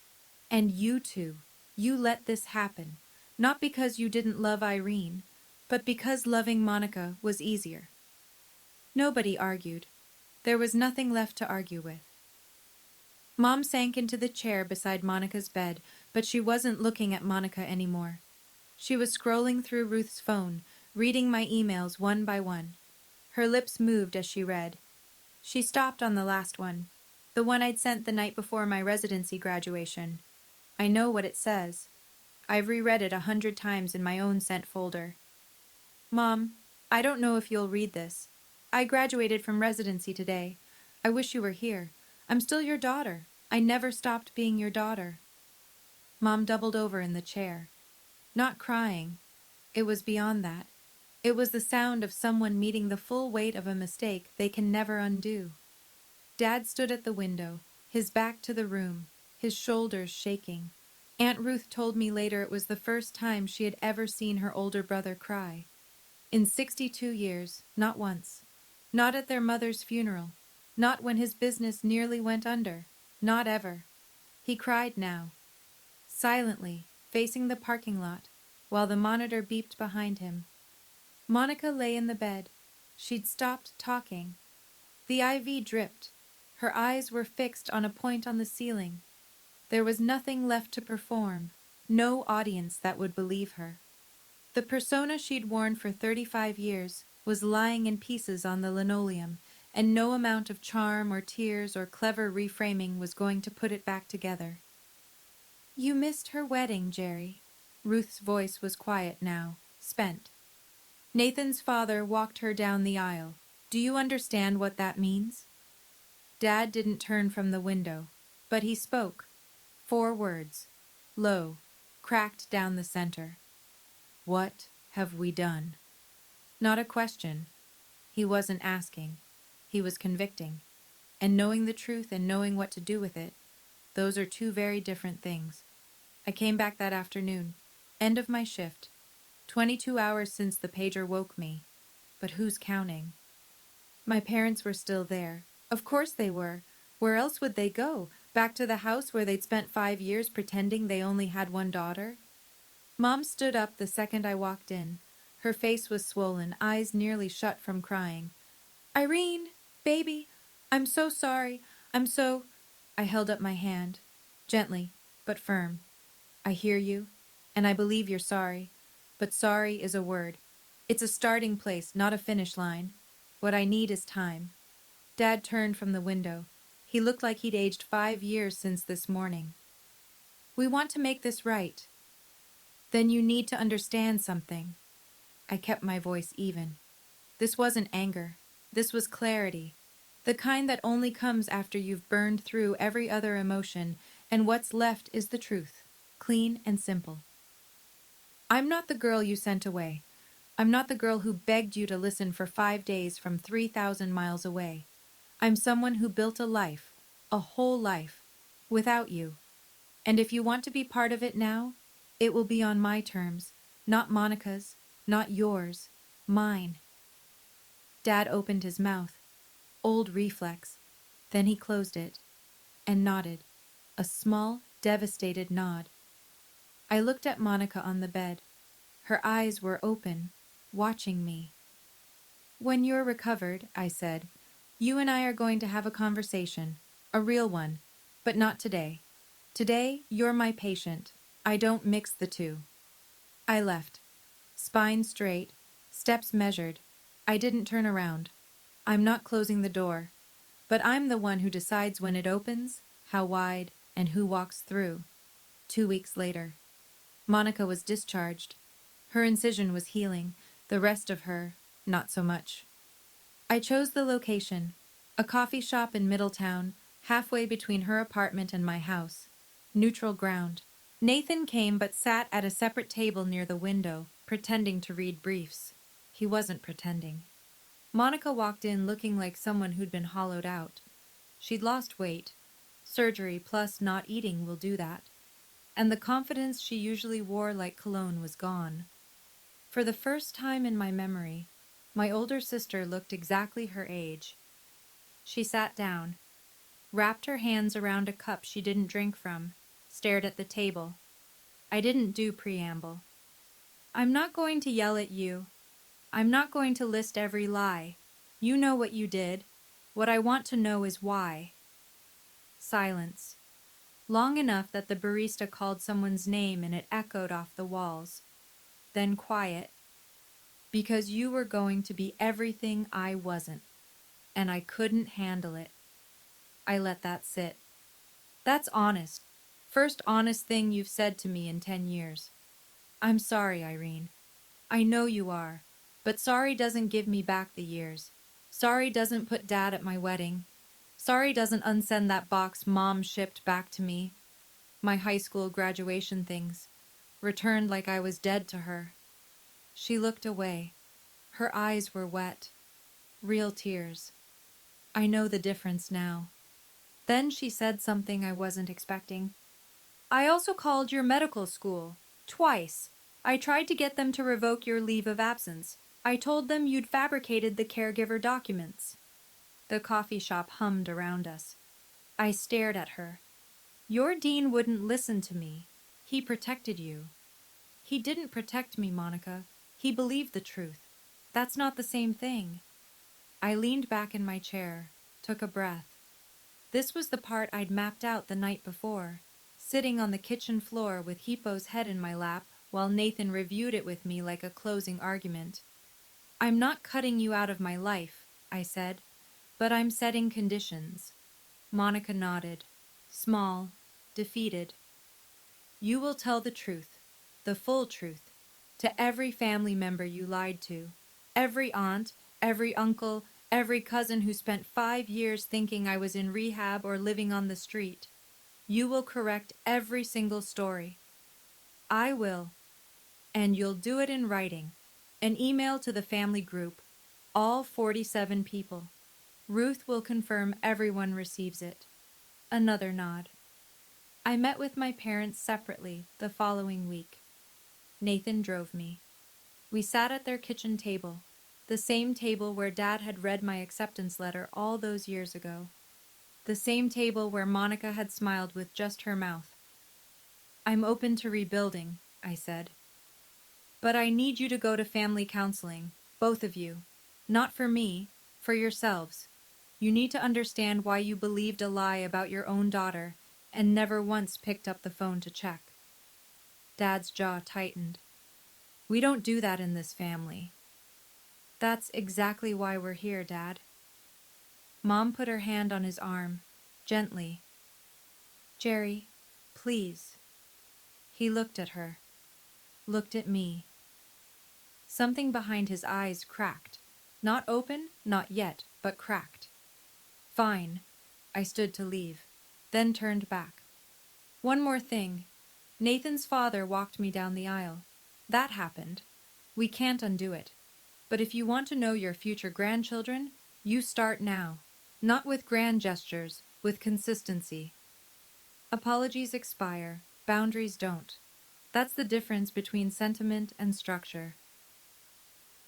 And you two, you let this happen, not because you didn't love Irene, but because loving Monica was easier. Nobody argued. There was nothing left to argue with. Mom sank into the chair beside Monica's bed, but she wasn't looking at Monica anymore. She was scrolling through Ruth's phone, reading my emails one by one. Her lips moved as she read. She stopped on the last one, the one I'd sent the night before my residency graduation. I know what it says. I've reread it 100 times in my own sent folder. Mom, I don't know if you'll read this. I graduated from residency today. I wish you were here. I'm still your daughter. I never stopped being your daughter. Mom doubled over in the chair. Not crying. It was beyond that. It was the sound of someone meeting the full weight of a mistake they can never undo. Dad stood at the window, his back to the room, his shoulders shaking. Aunt Ruth told me later it was the first time she had ever seen her older brother cry. In 62 years, not once. Not at their mother's funeral. Not when his business nearly went under. Not ever. He cried now. Silently, facing the parking lot, while the monitor beeped behind him. Monica lay in the bed. She'd stopped talking. The IV dripped. Her eyes were fixed on a point on the ceiling. There was nothing left to perform, no audience that would believe her. The persona she'd worn for 35 years was lying in pieces on the linoleum, and no amount of charm or tears or clever reframing was going to put it back together. You missed her wedding, Jerry. Ruth's voice was quiet now, spent. Nathan's father walked her down the aisle. Do you understand what that means? Dad didn't turn from the window, but he spoke. 4 words. low, cracked down the center. What have we done? Not a question. He wasn't asking. He was convicting. And knowing the truth and knowing what to do with it, those are two very different things. I came back that afternoon. End of my shift. 22 hours since the pager woke me. But who's counting? My parents were still there. Of course they were. Where else would they go? Back to the house where they'd spent 5 years pretending they only had one daughter? Mom stood up the second I walked in. Her face was swollen, eyes nearly shut from crying. Irene, baby, I'm so sorry. I held up my hand, gently, but firm. I hear you, and I believe you're sorry. But sorry is a word. It's a starting place, not a finish line. What I need is time. Dad turned from the window. He looked like he'd aged 5 years since this morning. We want to make this right. Then you need to understand something. I kept my voice even. This wasn't anger. This was clarity. The kind that only comes after you've burned through every other emotion, and what's left is the truth, clean and simple. I'm not the girl you sent away. I'm not the girl who begged you to listen for 5 days from 3,000 miles away. I'm someone who built a life, a whole life, without you. And if you want to be part of it now, it will be on my terms, not Monica's, not yours, mine. Dad opened his mouth. Old reflex. Then he closed it and nodded, a small, devastated nod. I looked at Monica on the bed. Her eyes were open, watching me. When you're recovered, I said, you and I are going to have a conversation, a real one, but not today. Today, you're my patient. I don't mix the two. I left, spine straight, steps measured. I didn't turn around. I'm not closing the door, but I'm the one who decides when it opens, how wide, and who walks through. 2 weeks later, Monica was discharged. Her incision was healing, the rest of her, not so much. I chose the location, a coffee shop in Middletown, halfway between her apartment and my house. Neutral ground. Nathan came but sat at a separate table near the window, pretending to read briefs. He wasn't pretending. Monica walked in looking like someone who'd been hollowed out. She'd lost weight. Surgery plus not eating will do that. And the confidence she usually wore like cologne was gone. For the first time in my memory, my older sister looked exactly her age. She sat down, wrapped her hands around a cup she didn't drink from, stared at the table. I didn't do preamble. I'm not going to yell at you. I'm not going to list every lie. You know what you did. What I want to know is why. Silence. Long enough that the barista called someone's name and it echoed off the walls. Then quiet. Because you were going to be everything I wasn't. And I couldn't handle it. I let that sit. That's honest. First honest thing you've said to me in 10 years. I'm sorry, Irene. I know you are. But sorry doesn't give me back the years. Sorry doesn't put Dad at my wedding. Sorry doesn't unsend that box Mom shipped back to me. My high school graduation things. Returned like I was dead to her. She looked away. Her eyes were wet. Real tears. I know the difference now. Then she said something I wasn't expecting. I also called your medical school. Twice. I tried to get them to revoke your leave of absence. I told them you'd fabricated the caregiver documents. The coffee shop hummed around us. I stared at her. Your dean wouldn't listen to me. He protected you. He didn't protect me, Monica. He believed the truth. That's not the same thing. I leaned back in my chair, took a breath. This was the part I'd mapped out the night before, sitting on the kitchen floor with Hippo's head in my lap while Nathan reviewed it with me like a closing argument. I'm not cutting you out of my life, I said, but I'm setting conditions. Monica nodded, small, defeated. You will tell the truth, the full truth, to every family member you lied to, every aunt, every uncle, every cousin who spent 5 years thinking I was in rehab or living on the street. You will correct every single story. I will. And you'll do it in writing. An email to the family group. All 47 people. Ruth will confirm everyone receives it. Another nod. I met with my parents separately the following week. Nathan drove me. We sat at their kitchen table, the same table where Dad had read my acceptance letter all those years ago. The same table where Monica had smiled with just her mouth. I'm open to rebuilding, I said. But I need you to go to family counseling, both of you. Not for me, for yourselves. You need to understand why you believed a lie about your own daughter and never once picked up the phone to check. Dad's jaw tightened. We don't do that in this family. That's exactly why we're here, Dad. Mom put her hand on his arm, gently. Jerry, please. He looked at her, looked at me. Something behind his eyes cracked. Not open, not yet, but cracked. Fine. I stood to leave, then turned back. One more thing. Nathan's father walked me down the aisle. That happened. We can't undo it. But if you want to know your future grandchildren, you start now. Not with grand gestures, with consistency. Apologies expire, boundaries don't. That's the difference between sentiment and structure.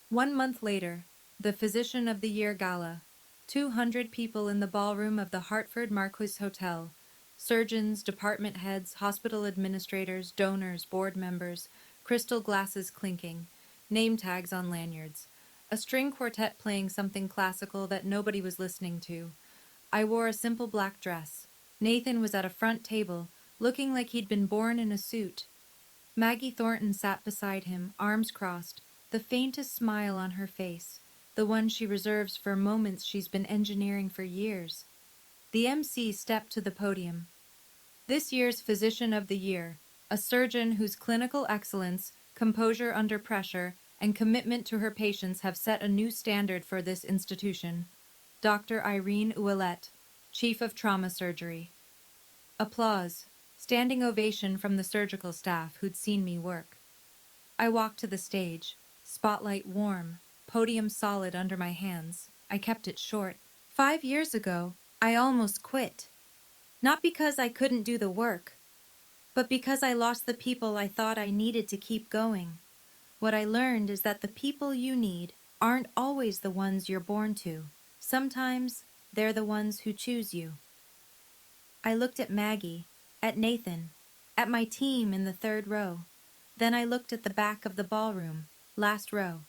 1 month later, the Physician of the Year Gala. 200 people in the ballroom of the Hartford Marquis Hotel. Surgeons, department heads, hospital administrators, donors, board members, crystal glasses clinking, name tags on lanyards. A string quartet playing something classical that nobody was listening to. I wore a simple black dress. Nathan was at a front table, looking like he'd been born in a suit. Maggie Thornton sat beside him, arms crossed, the faintest smile on her face, the one she reserves for moments she's been engineering for years. The MC stepped to the podium. This year's Physician of the Year, a surgeon whose clinical excellence, composure under pressure, and commitment to her patients have set a new standard for this institution. Dr. Irene Ouellette, Chief of Trauma Surgery. Applause, standing ovation from the surgical staff who'd seen me work. I walked to the stage, spotlight warm, podium solid under my hands. I kept it short. 5 years ago, I almost quit. Not because I couldn't do the work, but because I lost the people I thought I needed to keep going. What I learned is that the people you need aren't always the ones you're born to. Sometimes they're the ones who choose you. I looked at Maggie, at Nathan, at my team in the 3rd row. Then I looked at the back of the ballroom, last row.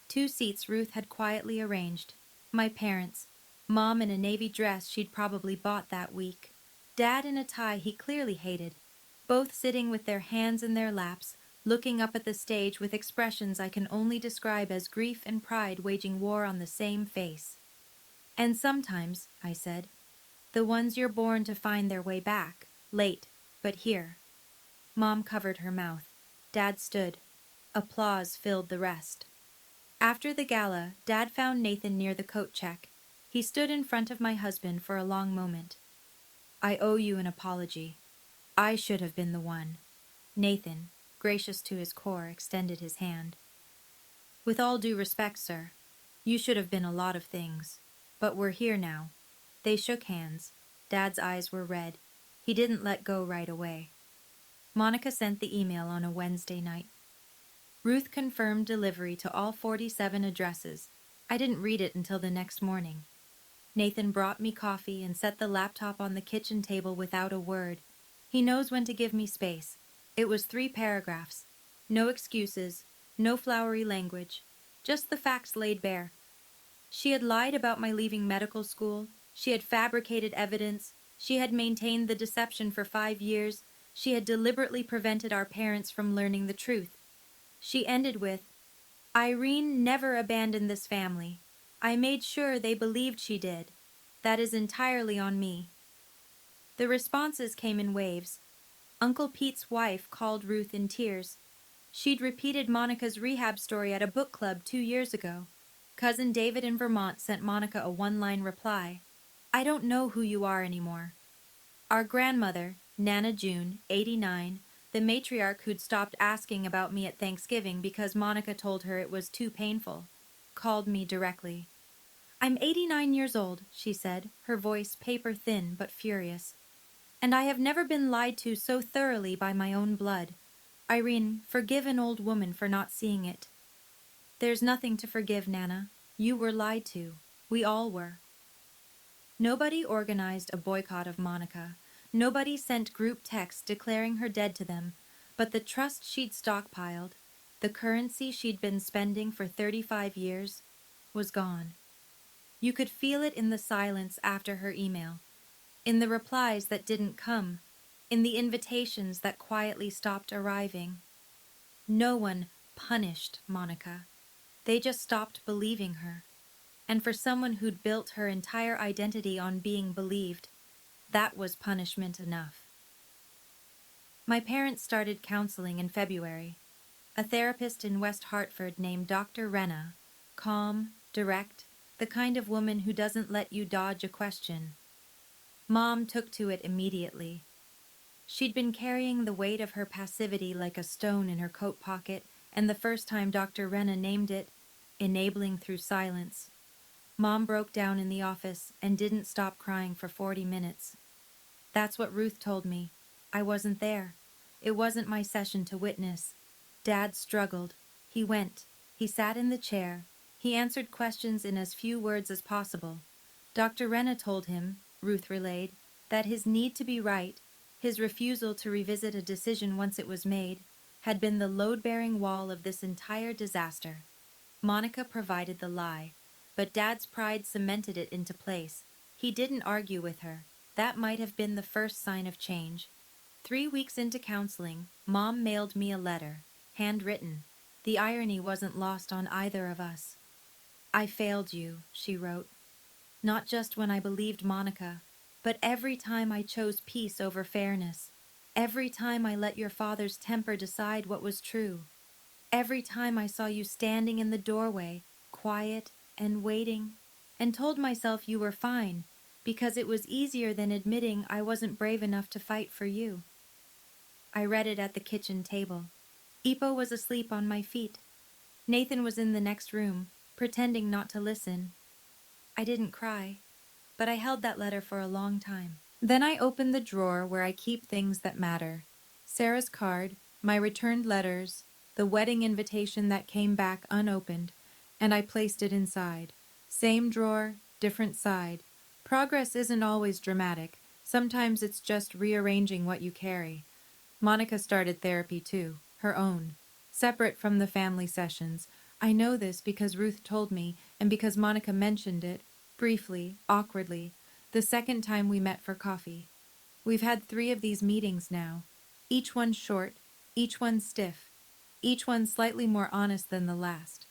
2 seats Ruth had quietly arranged. My parents, Mom in a navy dress she'd probably bought that week. Dad in a tie he clearly hated, both sitting with their hands in their laps, looking up at the stage with expressions I can only describe as grief and pride waging war on the same face. And sometimes, I said, the ones you're born to find their way back, late, but here. Mom covered her mouth. Dad stood. Applause filled the rest. After the gala, Dad found Nathan near the coat check. He stood in front of my husband for a long moment. I owe you an apology. I should have been the one. Nathan, gracious to his core, extended his hand. With all due respect, sir, you should have been a lot of things. But we're here now. They shook hands. Dad's eyes were red. He didn't let go right away. Monica sent the email on a Wednesday night. Ruth confirmed delivery to all 47 addresses. I didn't read it until the next morning. Nathan brought me coffee and set the laptop on the kitchen table without a word. He knows when to give me space. It was 3 paragraphs. No excuses, no flowery language, just the facts laid bare. She had lied about my leaving medical school. She had fabricated evidence. She had maintained the deception for 5 years. She had deliberately prevented our parents from learning the truth. She ended with, Irene never abandoned this family. I made sure they believed she did. That is entirely on me. The responses came in waves. Uncle Pete's wife called Ruth in tears. She'd repeated Monica's rehab story at a book club 2 years ago. Cousin David in Vermont sent Monica a 1-line reply. I don't know who you are anymore. Our grandmother, Nana June, 89, The matriarch who'd stopped asking about me at Thanksgiving because Monica told her it was too painful, called me directly. "I'm 89 years old," she said, her voice paper thin but furious. "And I have never been lied to so thoroughly by my own blood. Irene, forgive an old woman for not seeing it." "There's nothing to forgive, Nana. You were lied to. We all were." Nobody organized a boycott of Monica. Nobody sent group texts declaring her dead to them, but the trust she'd stockpiled, the currency she'd been spending for 35 years, was gone. You could feel it in the silence after her email, in the replies that didn't come, in the invitations that quietly stopped arriving. No one punished Monica. They just stopped believing her. And for someone who'd built her entire identity on being believed, that was punishment enough. My parents started counseling in February. A therapist in West Hartford named Dr. Renna, calm, direct, the kind of woman who doesn't let you dodge a question. Mom took to it immediately. She'd been carrying the weight of her passivity like a stone in her coat pocket, and the first time Dr. Renna named it, enabling through silence, Mom broke down in the office and didn't stop crying for 40 minutes. "That's what Ruth told me. I wasn't there. It wasn't my session to witness." Dad struggled. He went. He sat in the chair. He answered questions in as few words as possible. Dr. Renna told him, Ruth relayed, that his need to be right, his refusal to revisit a decision once it was made, had been the load-bearing wall of this entire disaster. Monica provided the lie, but Dad's pride cemented it into place. He didn't argue with her. That might have been the first sign of change. 3 weeks into counseling, Mom mailed me a letter, handwritten. The irony wasn't lost on either of us. "I failed you," she wrote. "Not just when I believed Monica, but every time I chose peace over fairness. Every time I let your father's temper decide what was true. Every time I saw you standing in the doorway, quiet and waiting, and told myself you were fine, because it was easier than admitting I wasn't brave enough to fight for you." I read it at the kitchen table. Ipo was asleep on my feet. Nathan was in the next room, pretending not to listen. I didn't cry, but I held that letter for a long time. Then I opened the drawer where I keep things that matter. Sarah's card, my returned letters, the wedding invitation that came back unopened, and I placed it inside. Same drawer, different side. Progress isn't always dramatic. Sometimes it's just rearranging what you carry. Monica started therapy too, her own, separate from the family sessions. I know this because Ruth told me, and because Monica mentioned it, briefly, awkwardly, the second time we met for coffee. We've had 3 of these meetings now, each one short, each one stiff, each one slightly more honest than the last.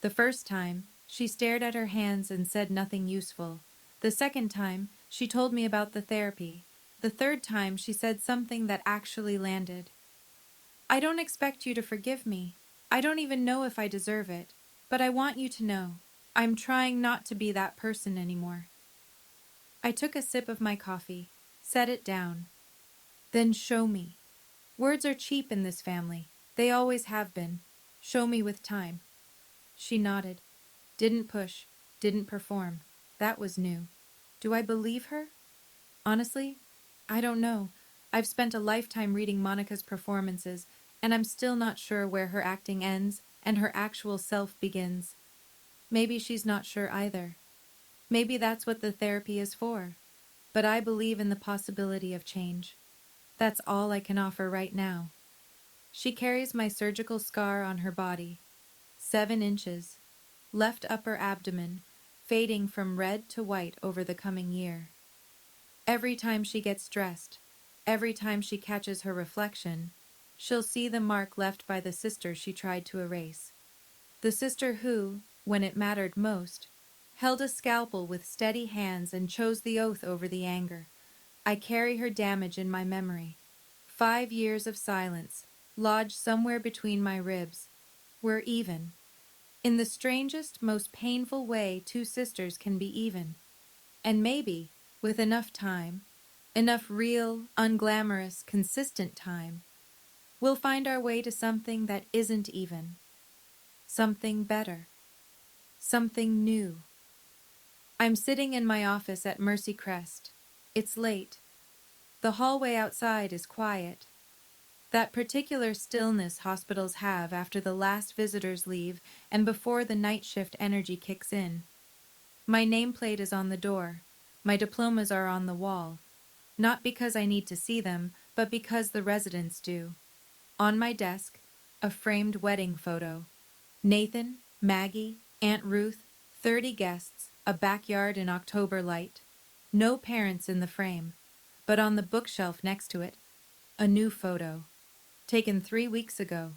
The first time, she stared at her hands and said nothing useful. The second time, she told me about the therapy. The third time, she said something that actually landed. "I don't expect you to forgive me. I don't even know if I deserve it. But I want you to know, I'm trying not to be that person anymore." I took a sip of my coffee, set it down. "Then show me. Words are cheap in this family. They always have been. Show me with time." She nodded. Didn't push. Didn't perform. That was new. Do I believe her? Honestly, I don't know. I've spent a lifetime reading Monica's performances, and I'm still not sure where her acting ends and her actual self begins. Maybe she's not sure either. Maybe that's what the therapy is for. But I believe in the possibility of change. That's all I can offer right now. She carries my surgical scar on her body. 7 inches. Left upper abdomen, fading from red to white over the coming year. Every time she gets dressed, every time she catches her reflection, she'll see the mark left by the sister she tried to erase. The sister who, when it mattered most, held a scalpel with steady hands and chose the oath over the anger. I carry her damage in my memory. 5 years of silence, lodged somewhere between my ribs. We're even. In the strangest, most painful way 2 sisters can be even. And maybe, with enough time, enough real, unglamorous, consistent time, We'll find our way to something that isn't even. Something better. Something new. I'm sitting in my office at Mercy Crest. It's late. The hallway outside is quiet. That particular stillness hospitals have after the last visitors leave and before the night shift energy kicks in. My nameplate is on the door. My diplomas are on the wall. Not because I need to see them, but because the residents do. On my desk, a framed wedding photo. Nathan, Maggie, Aunt Ruth, 30 guests, a backyard in October light. No parents in the frame, but on the bookshelf next to it, a new photo, taken 3 weeks ago.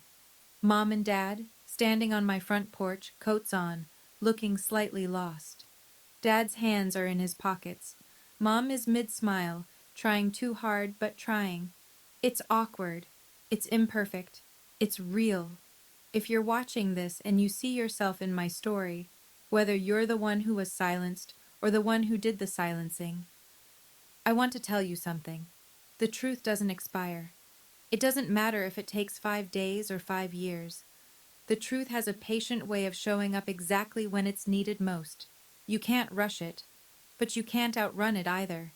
Mom and Dad, standing on my front porch, coats on, looking slightly lost. Dad's hands are in his pockets. Mom is mid-smile, trying too hard but trying. It's awkward. It's imperfect. It's real. If you're watching this and you see yourself in my story, whether you're the one who was silenced or the one who did the silencing, I want to tell you something. The truth doesn't expire. It doesn't matter if it takes 5 days or 5 years. The truth has a patient way of showing up exactly when it's needed most. You can't rush it, but you can't outrun it either.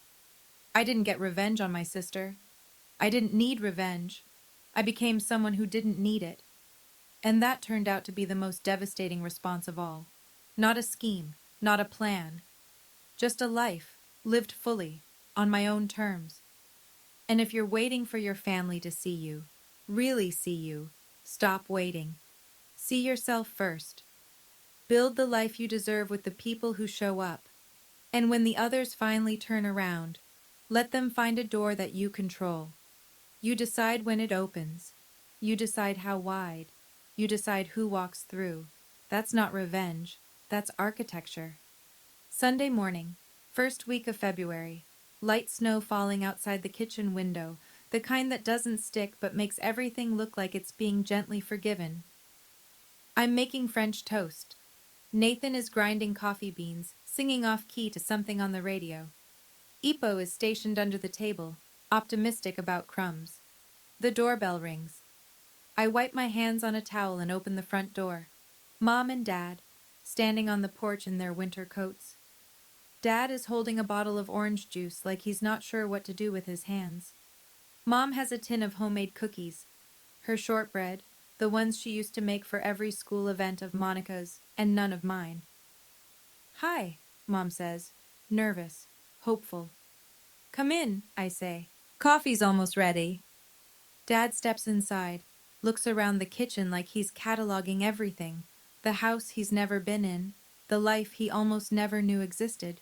I didn't get revenge on my sister. I didn't need revenge. I became someone who didn't need it. And that turned out to be the most devastating response of all. Not a scheme, not a plan. Just a life, lived fully, on my own terms. And if you're waiting for your family to see you, really see you, stop waiting. See yourself first. Build the life you deserve with the people who show up. And when the others finally turn around, let them find a door that you control. You decide when it opens. You decide how wide. You decide who walks through. That's not revenge. That's architecture. Sunday morning, first week of February. Light snow falling outside the kitchen window, the kind that doesn't stick but makes everything look like it's being gently forgiven. I'm making French toast. Nathan is grinding coffee beans, singing off-key to something on the radio. Ipo is stationed under the table, optimistic about crumbs. The doorbell rings. I wipe my hands on a towel and open the front door. Mom and Dad, standing on the porch in their winter coats. Dad is holding a bottle of orange juice like he's not sure what to do with his hands. Mom has a tin of homemade cookies. Her shortbread, the ones she used to make for every school event of Monica's and none of mine. "Hi," Mom says, nervous, hopeful. "Come in," I say. "Coffee's almost ready." Dad steps inside, looks around the kitchen like he's cataloging everything, the house he's never been in, the life he almost never knew existed.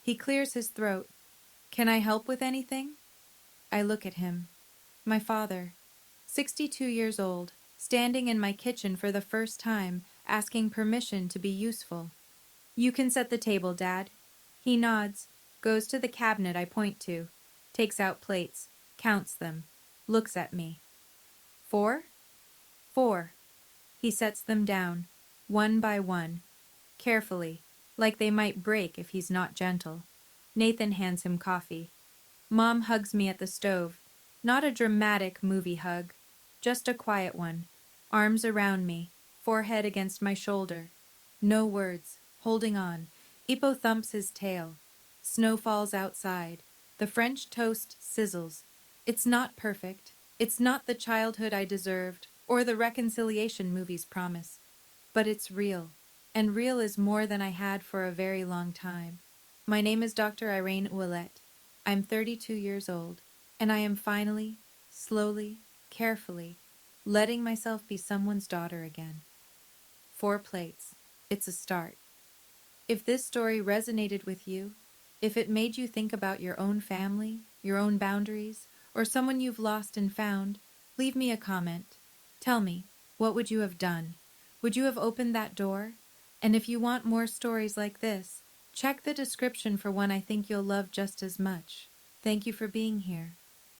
He clears his throat. "Can I help with anything?" I look at him. My father, 62 years old, standing in my kitchen for the first time, asking permission to be useful. "You can set the table, Dad." He nods, goes to the cabinet I point to, takes out plates, counts them, looks at me. "4?" "4." He sets them down, one by one, carefully, like they might break if he's not gentle. Nathan hands him coffee. Mom hugs me at the stove. Not a dramatic movie hug, just a quiet one. Arms around me, forehead against my shoulder. No words, holding on. Ipo thumps his tail. Snow falls outside. The French toast sizzles. It's not perfect. It's not the childhood I deserved, or the reconciliation movies promise. But it's real. And real is more than I had for a very long time. My name is Dr. Irene Ouellette. I'm 32 years old, and I am finally, slowly, carefully, letting myself be someone's daughter again. 4 plates. It's a start. If this story resonated with you, if it made you think about your own family, your own boundaries, or someone you've lost and found, leave me a comment. Tell me, what would you have done? Would you have opened that door? And if you want more stories like this, check the description for one I think you'll love just as much. Thank you for being here.